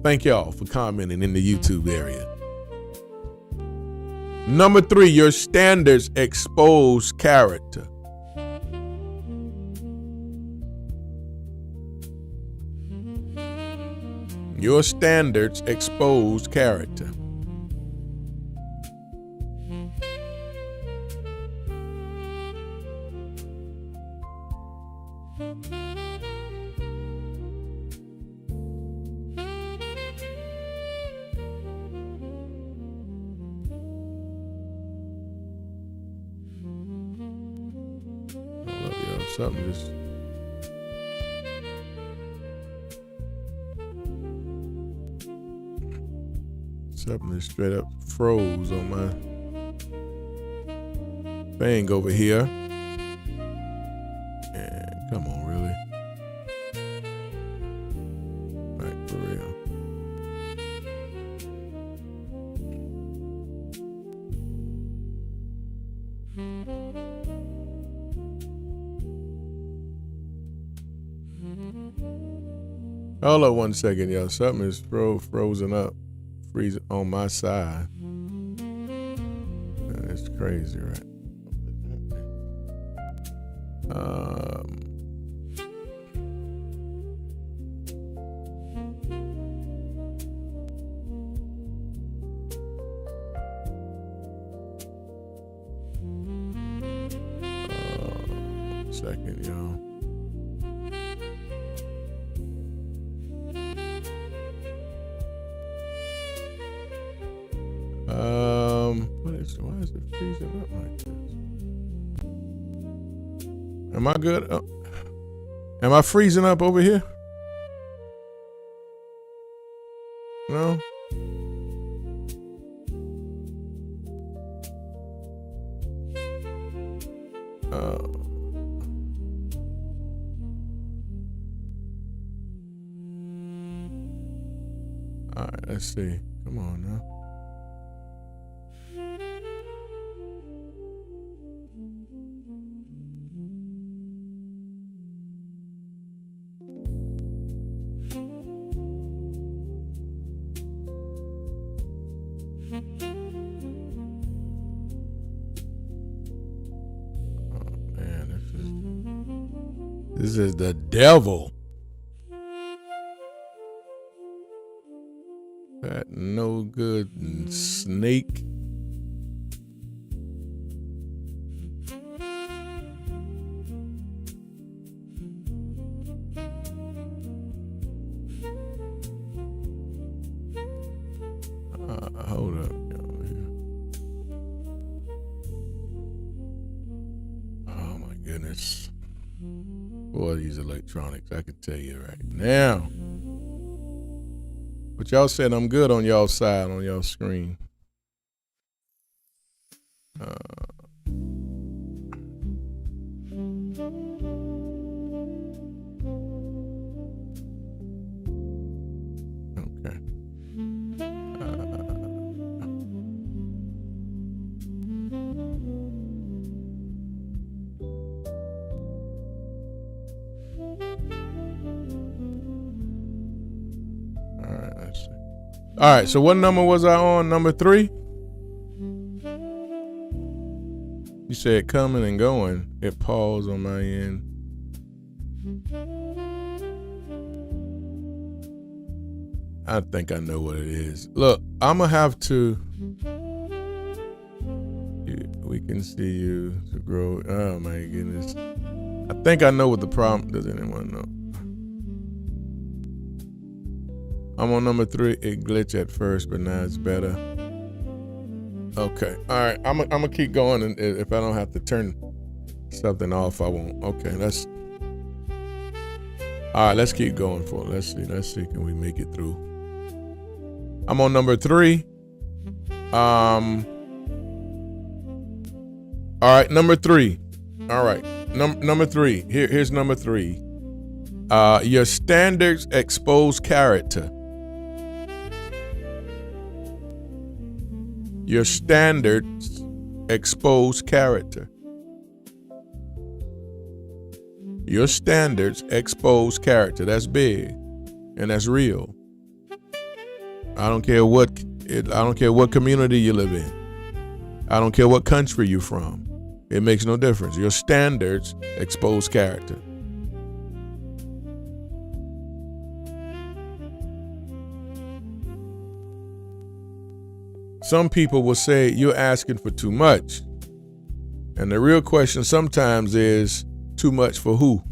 [SPEAKER 1] thank y'all for commenting in the YouTube area. Number 3, your standards expose character. Your standards expose character. Something just straight up froze on my thing over here. And come on, really? Like for real. Hold up 1 second, y'all. Something is frozen up, freezing on my side. That's crazy, right? Second, y'all. Why is it freezing up like this? Am I good? Am I freezing up over here? No? All right, let's see. Come on now. This is the devil. That no good snake. Hold up. Oh my goodness. Boy, these electronics, I can tell you right now. But y'all said I'm good on y'all side, on y'all screen. Okay. All right, so what number was I on? Number 3? You said coming and going. It paused on my end. I think I know what it is. Look, I'm going to have to. We can see you to grow. Oh, my goodness. I think I know what the problem. Does anyone know? I'm on number 3. It glitched at first, but now it's better. Okay. All right. I'm gonna keep going, and if I don't have to turn something off, I won't. Okay. All right. Let's keep going for it. Let's see. Can we make it through? I'm on number 3. All right. Number 3. All right. Number 3. Here's number 3. Your standards expose character. Your standards expose character. Your standards expose character. That's big, and that's real. I don't care what community you live in. I don't care what country you're from. It makes no difference. Your standards expose character. Some people will say you're asking for too much. And the real question sometimes is, too much for who?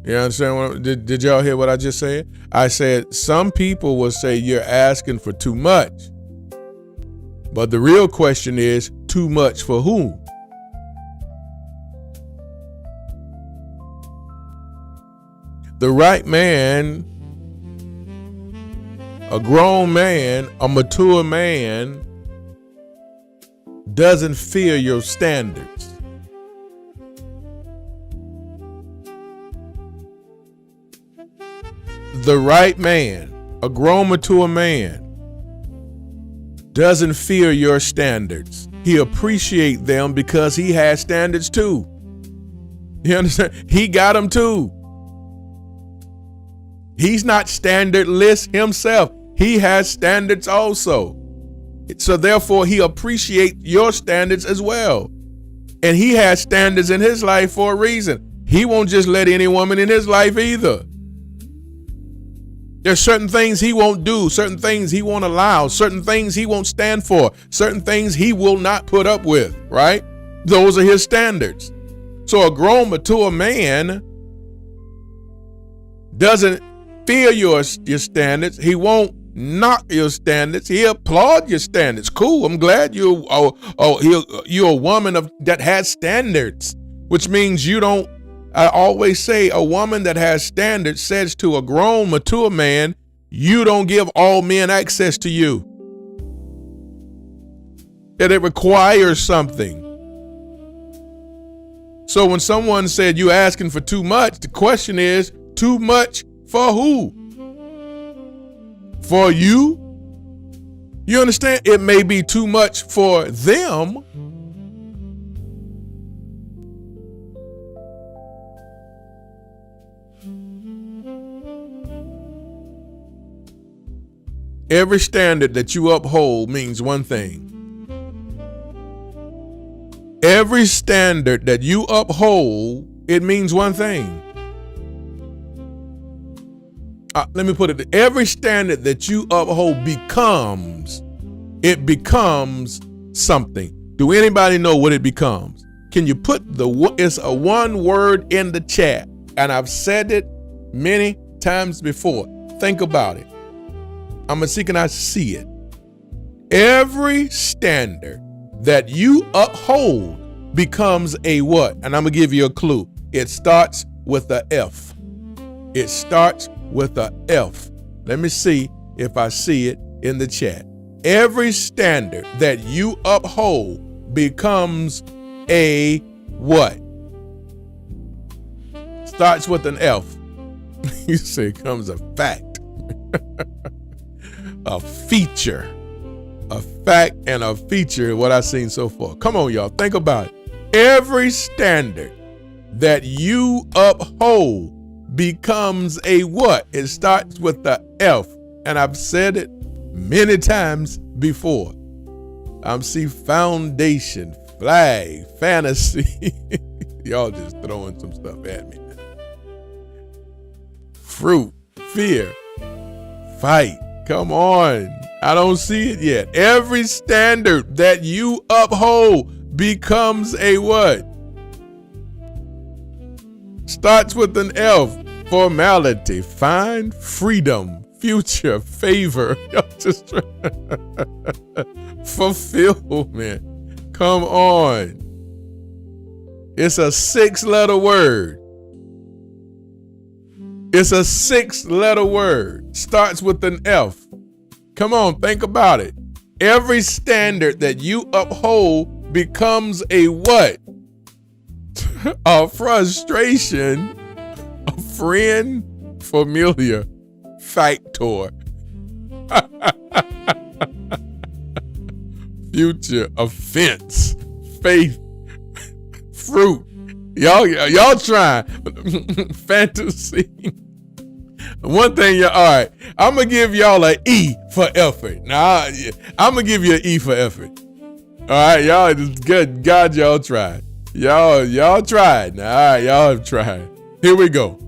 [SPEAKER 1] You understand? Did y'all hear what I just said? I said some people will say you're asking for too much. But the real question is, too much for whom? The right man, a grown man, a mature man, doesn't fear your standards. The right man, a grown, mature man, doesn't fear your standards. He appreciates them because he has standards too. You understand? He got them too. He's not standardless himself. He has standards also. So therefore, he appreciates your standards as well. And he has standards in his life for a reason. He won't just let any woman in his life either. There's certain things he won't do, certain things he won't allow, certain things he won't stand for, certain things he will not put up with, right? Those are his standards. So a grown, mature man doesn't fear your standards. He won't knock your standards. He applaud your standards. Cool. I'm glad you're a woman that has standards, which means you don't. I always say a woman that has standards says to a grown, mature man, you don't give all men access to you. That it requires something. So when someone said you're asking for too much, the question is, too much for who? For you? You understand? It may be too much for them. Every standard that you uphold means one thing. Every standard that you uphold, it means one thing. Let me put it. Every standard that you uphold becomes something. Do anybody know what it becomes? Can you put it's a one word in the chat? And I've said it many times before. Think about it. I'm gonna see, can I see it? Every standard that you uphold becomes a what? And I'm gonna give you a clue. It starts with a F. It starts with a F. Let me see if I see it in the chat. Every standard that you uphold becomes a what? Starts with an F. You say it comes a fact. A feature. A fact and a feature, what I've seen so far. Come on, y'all. Think about it. Every standard that you uphold becomes a what? It starts with the F. And I've said it many times before. I'm see foundation, flag, fantasy. Y'all just throwing some stuff at me. fruit, fear, fight. Come on. I don't see it yet. Every standard that you uphold becomes a what? Starts with an F. Formality, find, freedom, future, favor, fulfillment. Come on. It's a 6-letter word. It's a 6-letter word. Starts with an F. Come on, think about it. Every standard that you uphold becomes a what? A frustration, a friend, familiar, factor. Future, offense, faith, fruit. Y'all trying. Fantasy. One thing, all right, I'm going to give y'all an E for effort. Now, I'm going to give you an E for effort. All right, y'all, it's good. God, y'all tried. Y'all tried. Now, all right, y'all have tried. Here we go.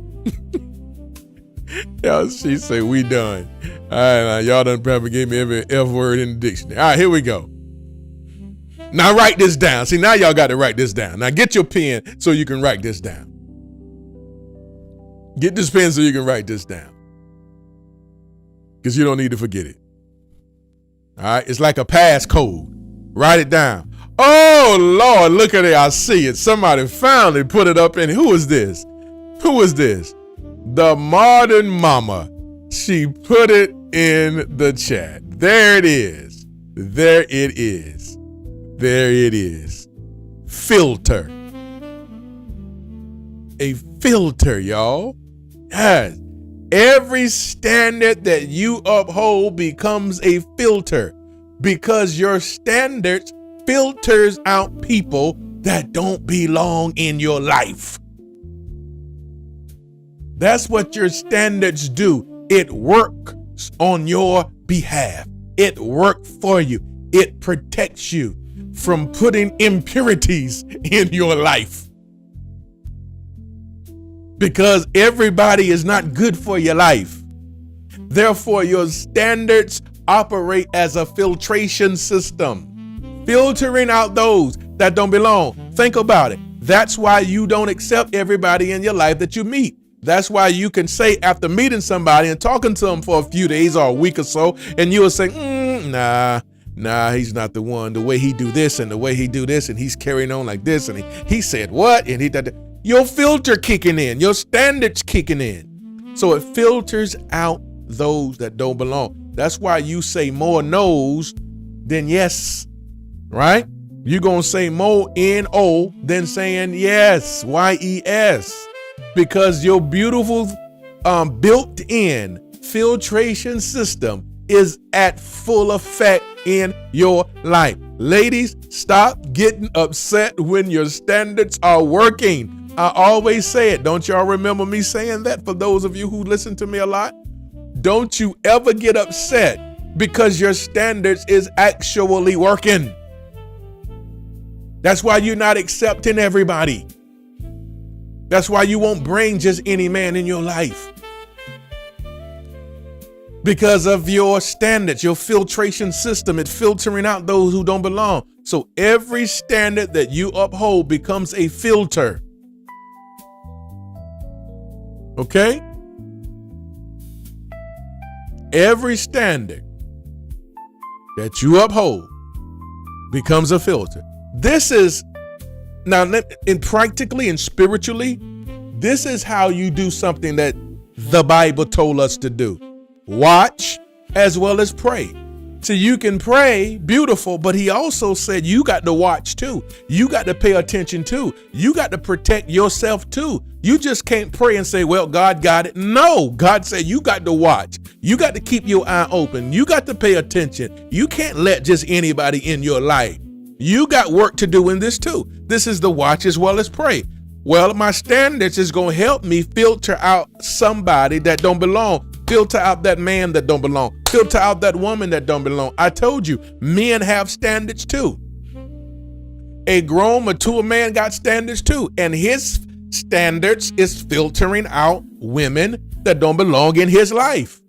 [SPEAKER 1] She said, we done. All right, now, y'all done probably gave me every F word in the dictionary. All right, here we go. Now, write this down. See, now y'all got to write this down. Now, get your pen so you can write this down. Get this pen so you can write this down. Because you don't need to forget it. All right, it's like a passcode. Write it down. Oh, Lord, look at it. I see it. Somebody finally put it up in. Who is this? Who is this? The Modern Mama. She put it in the chat. There it is. There it is. There it is. Filter. A filter, y'all. Yes. Every standard that you uphold becomes a filter because your standards filters out people that don't belong in your life. That's what your standards do. It works on your behalf. It works for you. It protects you from putting impurities in your life. Because everybody is not good for your life. Therefore, your standards operate as a filtration system, filtering out those that don't belong. Think about it. That's why you don't accept everybody in your life that you meet. That's why you can say after meeting somebody and talking to them for a few days or a week or so, and you'll say, nah, he's not the one. The way he do this and the way he do this, and he's carrying on like this, and he said what, and he did that. Your filter kicking in, your standards kicking in. So it filters out those that don't belong. That's why you say more no's than yes, right? You're going to say more N-O than saying yes, Y-E-S. Because your beautiful built-in filtration system is at full effect in your life. Ladies, stop getting upset when your standards are working. I always say it. Don't y'all remember me saying that? For those of you who listen to me a lot, don't you ever get upset because your standards is actually working. That's why you're not accepting everybody. That's why you won't bring just any man in your life. Because of your standards, your filtration system, it's filtering out those who don't belong. So every standard that you uphold becomes a filter. Okay? Every standard that you uphold becomes a filter. This is, now in practically and spiritually, this is how you do something that the Bible told us to do. Watch as well as pray. So you can pray, beautiful, but he also said you got to watch too. You got to pay attention too. You got to protect yourself too. You just can't pray and say, well, God got it. No, God said you got to watch. You got to keep your eye open. You got to pay attention. You can't let just anybody in your life. You got work to do in this too. This is the watch as well as pray. Well, my standards is going to help me filter out somebody that don't belong. Filter out that man that don't belong. Filter out that woman that don't belong. I told you, men have standards too. A grown, mature man got standards too. And his standards is filtering out women that don't belong in his life.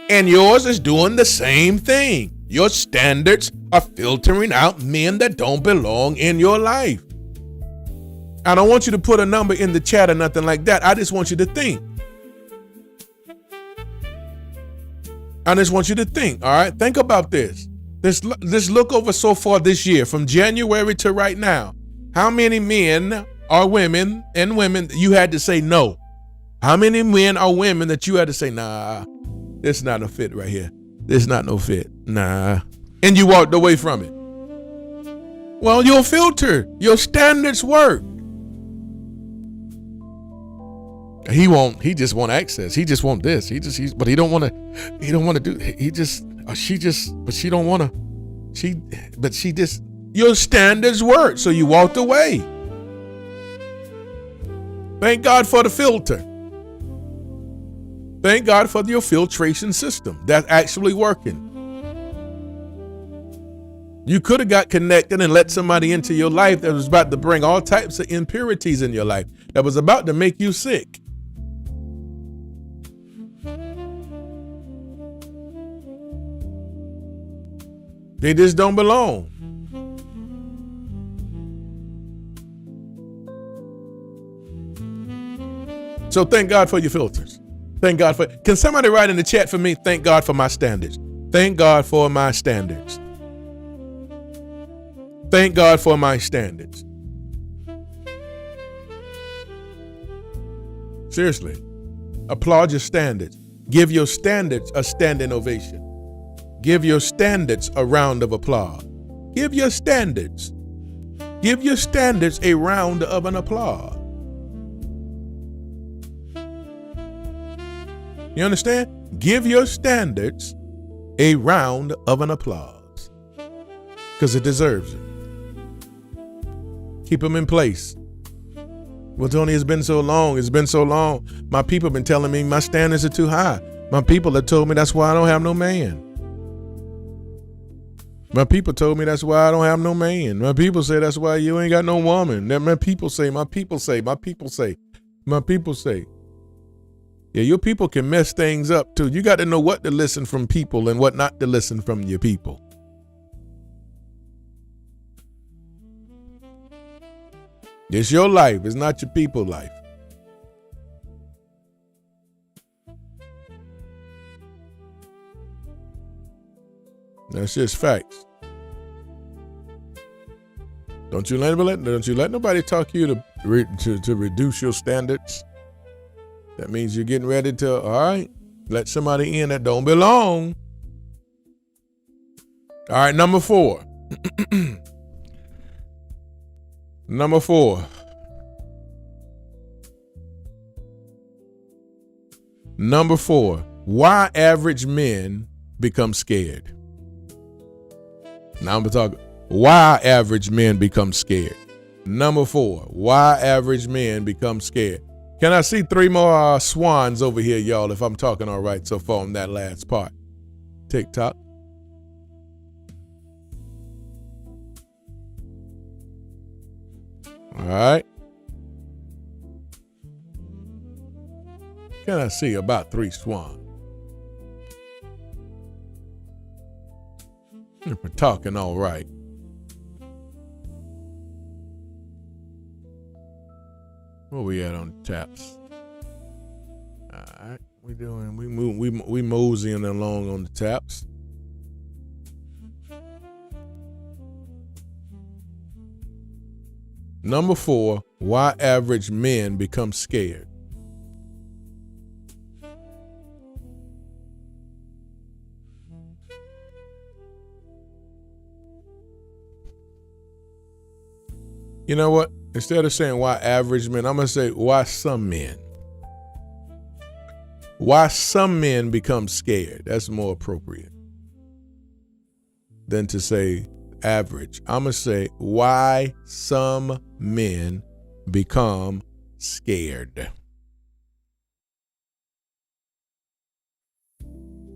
[SPEAKER 1] And yours is doing the same thing. Your standards are filtering out men that don't belong in your life. I don't want you to put a number in the chat or nothing like that. I just want you to think. I just want you to think, all right? Think about this. Let's look over so far this year, from January to right now. How many men or women you had to say no? How many men or women that you had to say, nah, this not no fit right here. This not no fit. Nah. And you walked away from it. Well, your filter, your standards work. He just want access. He just want this. But he don't want to do, she don't want to, your standards work. So you walked away. Thank God for the filter. Thank God for your filtration system. That's actually working. You could have got connected and let somebody into your life that was about to bring all types of impurities in your life, that was about to make you sick. They just don't belong. So thank God for your filters. Thank God for, can somebody write in the chat for me, thank God for my standards. Thank God for my standards. Thank God for my standards. Seriously, applaud your standards. Give your standards a standing ovation. Give your standards a round of applause. Give your standards a round of an applause. You understand? Give your standards a round of an applause, because it deserves it. Keep them in place. Well, Tony, it's been so long. It's been so long. My people have been telling me my standards are too high. My people have told me that's why I don't have no man. My people told me that's why I don't have no man. My people say that's why you ain't got no woman. My people say. Yeah, your people can mess things up too. You got to know what to listen from people and what not to listen from your people. It's your life. It's not your people's life. That's just facts. Don't you let nobody talk you to reduce your standards. That means you're getting ready to, all right, let somebody in that don't belong. All right, number 4. Number 4. Number 4. Why average men become scared. Now I'm talking why average men become scared. Number 4. Why average men become scared. Can I see 3 more swans over here, y'all, if I'm talking all right so far on that last part? TikTok. All right. Can I see about 3 swans? If we're talking all right. Where we at on the taps? All right, we moseying along on the taps. Number 4, why average men become scared. You know what? Instead of saying why average men, I'm going to say why some men. Why some men become scared. That's more appropriate than to say average. I'm going to say why some men become scared.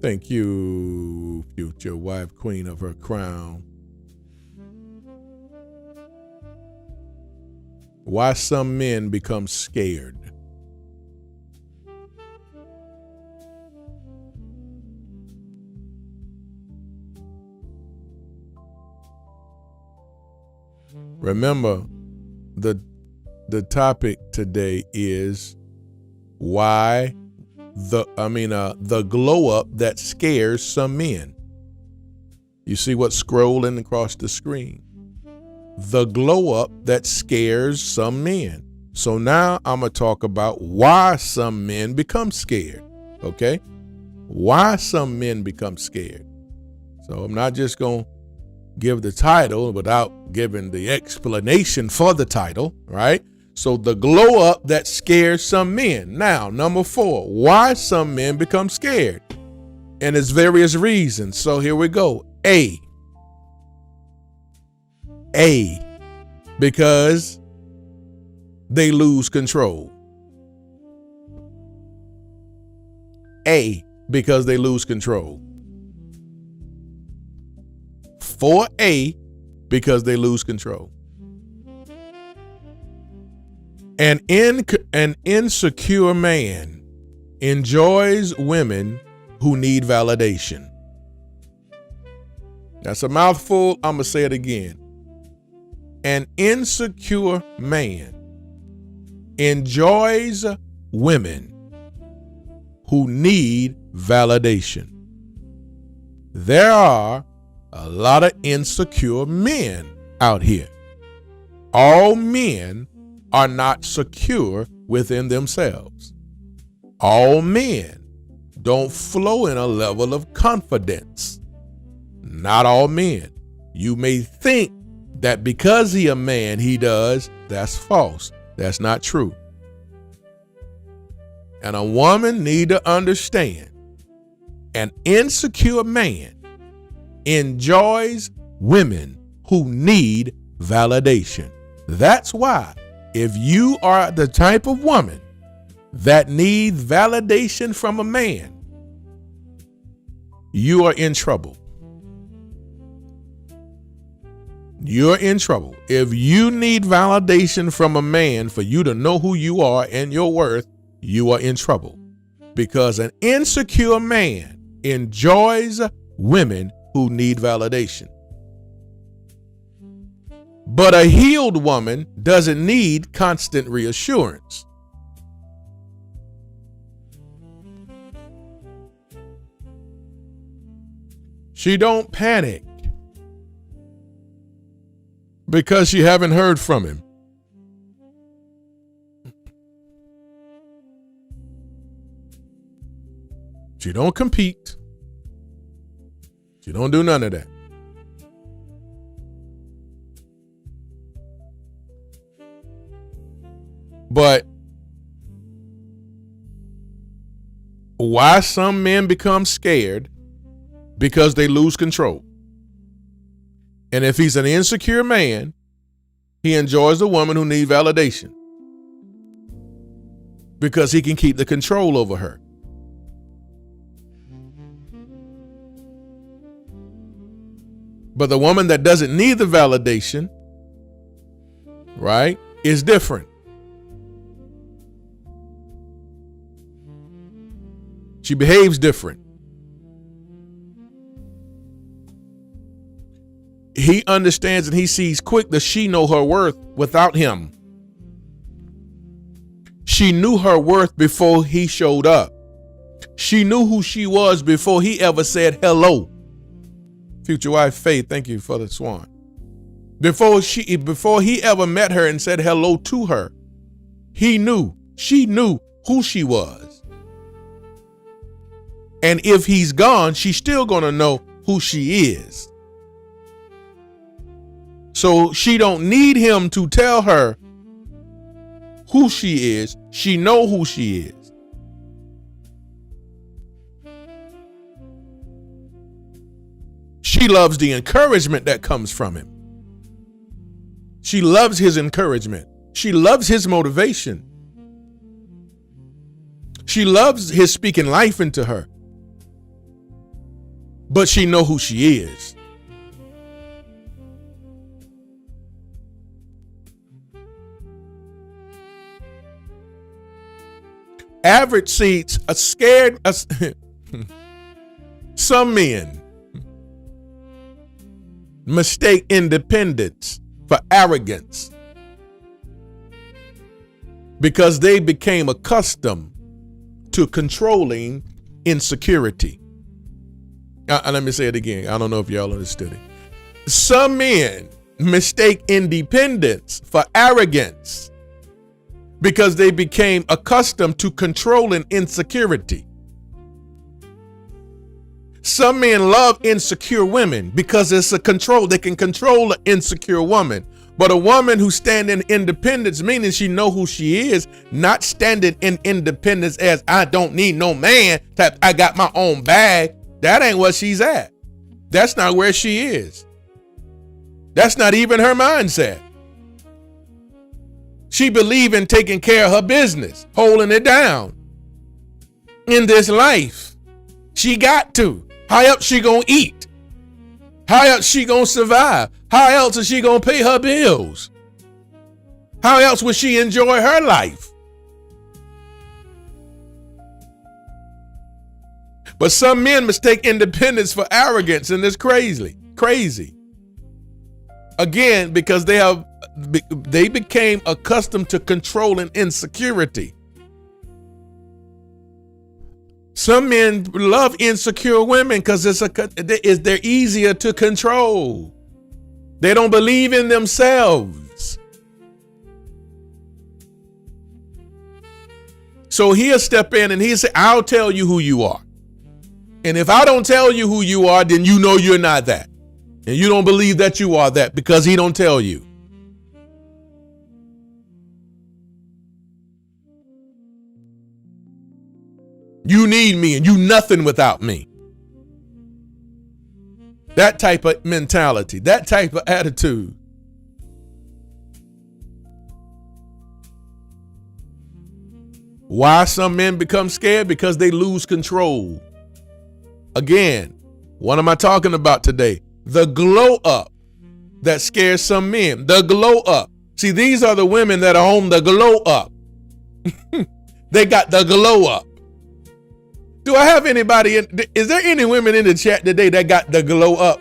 [SPEAKER 1] Thank you, future wife, queen of her crown. Why some men become scared. Remember, the topic today is why the glow up that scares some men. You see what's scrolling across the screen? The glow up that scares some men. So now I'm going to talk about why some men become scared. Okay? Why some men become scared. So I'm not just going to give the title without giving the explanation for the title, right? So the glow up that scares some men. Now, number 4, why some men become scared. And there's various reasons. So here we go. A, because they lose control. A, because they lose control. 4A, because they lose control. An insecure man enjoys women who need validation. That's a mouthful. I'm going to say it again. An insecure man enjoys women who need validation. There are a lot of insecure men out here. All men are not secure within themselves. All men don't flow in a level of confidence. Not all men. You may think that because he a man, he does. That's false. That's not true. And a woman need to understand, an insecure man enjoys women who need validation. That's why if you are the type of woman that needs validation from a man, you are in trouble. You're in trouble. If you need validation from a man for you to know who you are and your worth, you are in trouble. Because an insecure man enjoys women who need validation. But a healed woman doesn't need constant reassurance. She don't panic because she haven't heard from him. She don't compete. She don't do none of that. But why some men become scared? Because they lose control. And if he's an insecure man, he enjoys a woman who needs validation because he can keep the control over her. But the woman that doesn't need the validation, right, is different. She behaves different. He understands and he sees quick that she know her worth without him. She knew her worth before he showed up. She knew who she was before he ever said hello. Future wife Faith, thank you for the swan. Before he ever met her and said hello to her, she knew who she was. And if he's gone, she's still going to know who she is. So she don't need him to tell her who she is. She know who she is. She loves the encouragement that comes from him. She loves his encouragement. She loves his motivation. She loves his speaking life into her. But she know who she is. Average seats are scared. Some men mistake independence for arrogance because they became accustomed to controlling insecurity. Let me say it again. I don't know if y'all understood it. Some men mistake independence for arrogance because they became accustomed to controlling insecurity. Some men love insecure women because it's a control. They can control an insecure woman. But a woman who stands in independence, meaning she know who she is, not standing in independence as I don't need no man, type I got my own bag. That ain't what she's at. That's not where she is. That's not even her mindset. She believe in taking care of her business, holding it down. In this life, she got to. How else she gonna eat? How else she gonna survive? How else is she gonna pay her bills? How else would she enjoy her life? But some men mistake independence for arrogance, and it's crazy. Again, because they became accustomed to controlling insecurity. Some men love insecure women because they're easier to control. They don't believe in themselves. So he'll step in and he'll say, I'll tell you who you are. And if I don't tell you who you are, then you know you're not that. And you don't believe that you are that because he don't tell you. You need me and you nothing without me. That type of mentality, that type of attitude. Why some men become scared? Because they lose control. Again, what am I talking about today? The glow up that scares some men. The glow up. See, these are the women that are on the glow up. They got the glow up. Do I have anybody is there any women in the chat today that got the glow up?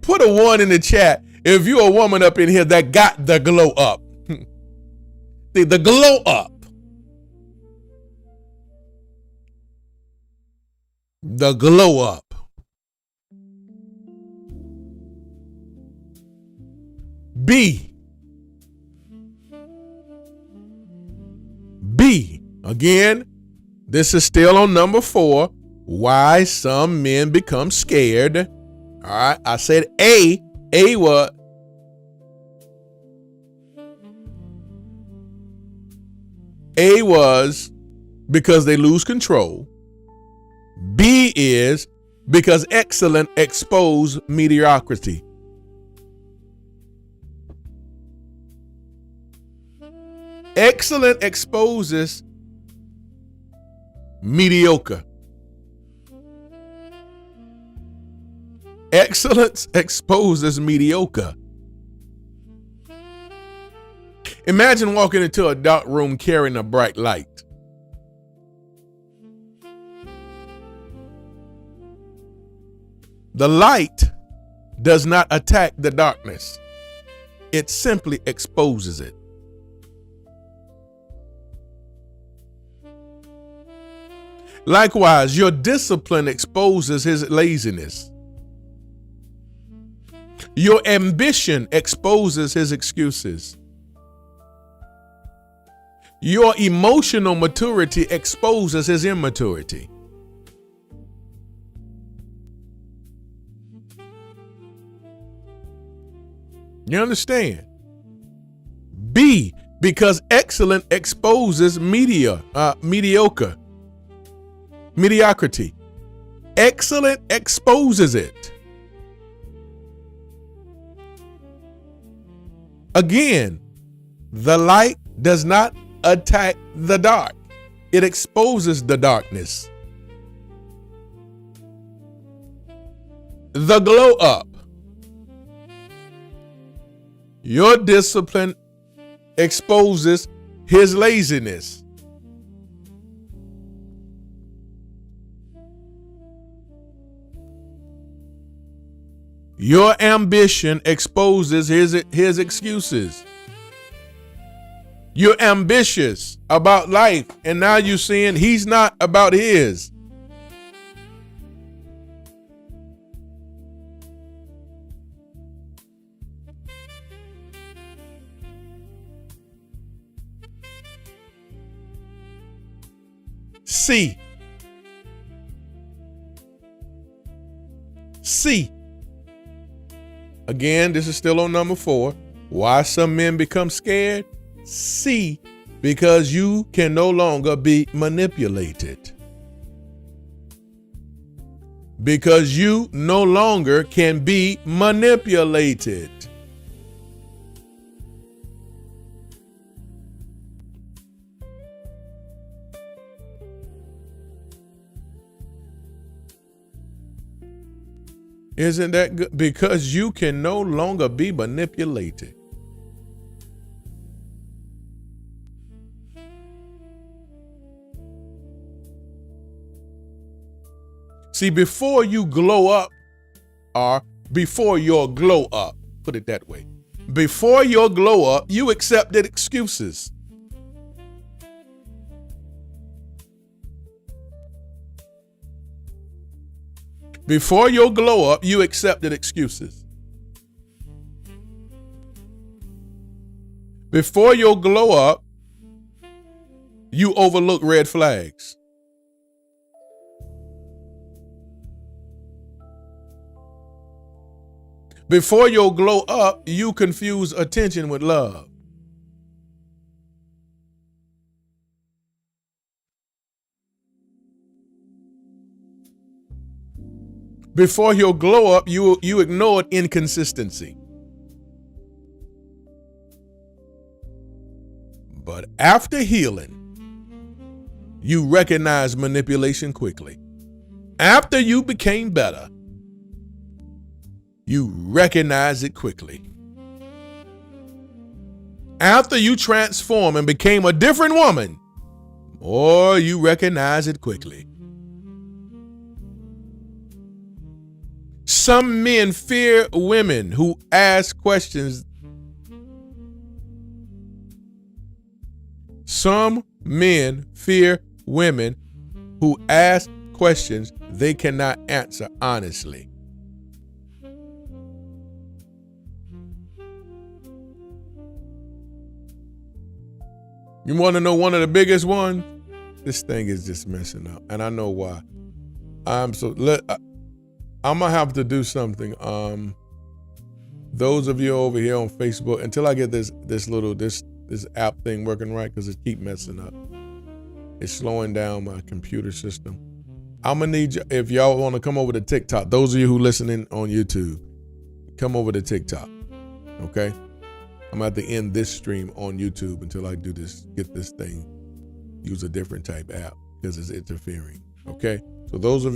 [SPEAKER 1] Put a 1 in the chat if you're a woman up in here that got the glow up. The glow up. The glow up. B. Again, this is still on number 4. Why some men become scared. All right. I said A. A what? A was because they lose control. B is because excellent expose mediocrity. Excellent exposes mediocre. Excellence exposes mediocre. Imagine walking into a dark room carrying a bright light. The light does not attack the darkness. It simply exposes it. Likewise, your discipline exposes his laziness. Your ambition exposes his excuses. Your emotional maturity exposes his immaturity. You understand? B, because excellent exposes mediocrity. Excellent exposes it. Again, the light does not attack the dark. It exposes the darkness. The glow up. Your discipline exposes his laziness. Your ambition exposes his excuses. You're ambitious about life, and now you're seeing he's not about his. C. Again, this is still on number 4. Why some men become scared? C. Because you can no longer be manipulated. Because you no longer can be manipulated. Isn't that good? Because you can no longer be manipulated. See, before you glow up, or before your glow up, put it that way. Before your glow up, you accepted excuses. Before your glow up, you accepted excuses. Before your glow up, you overlook red flags. Before your glow up, you confuse attention with love. Before your glow up, you ignored inconsistency. But after healing, you recognize manipulation quickly. After you became better, you recognize it quickly. After you transformed and became a different woman, or you recognize it quickly. Some men fear women who ask questions. Some men fear women who ask questions they cannot answer honestly. You want to know one of the biggest ones? This thing is just messing up, and I know why. I'm gonna have to do something. Those of you over here on Facebook, until I get this app thing working right, because it keep messing up. It's slowing down my computer system. I'm gonna need you, if y'all want to come over to TikTok. Those of you who listening on YouTube, come over to TikTok. Okay. I'm going to have to end this stream on YouTube until I do this, get this thing, use a different type app because it's interfering. Okay? So those of you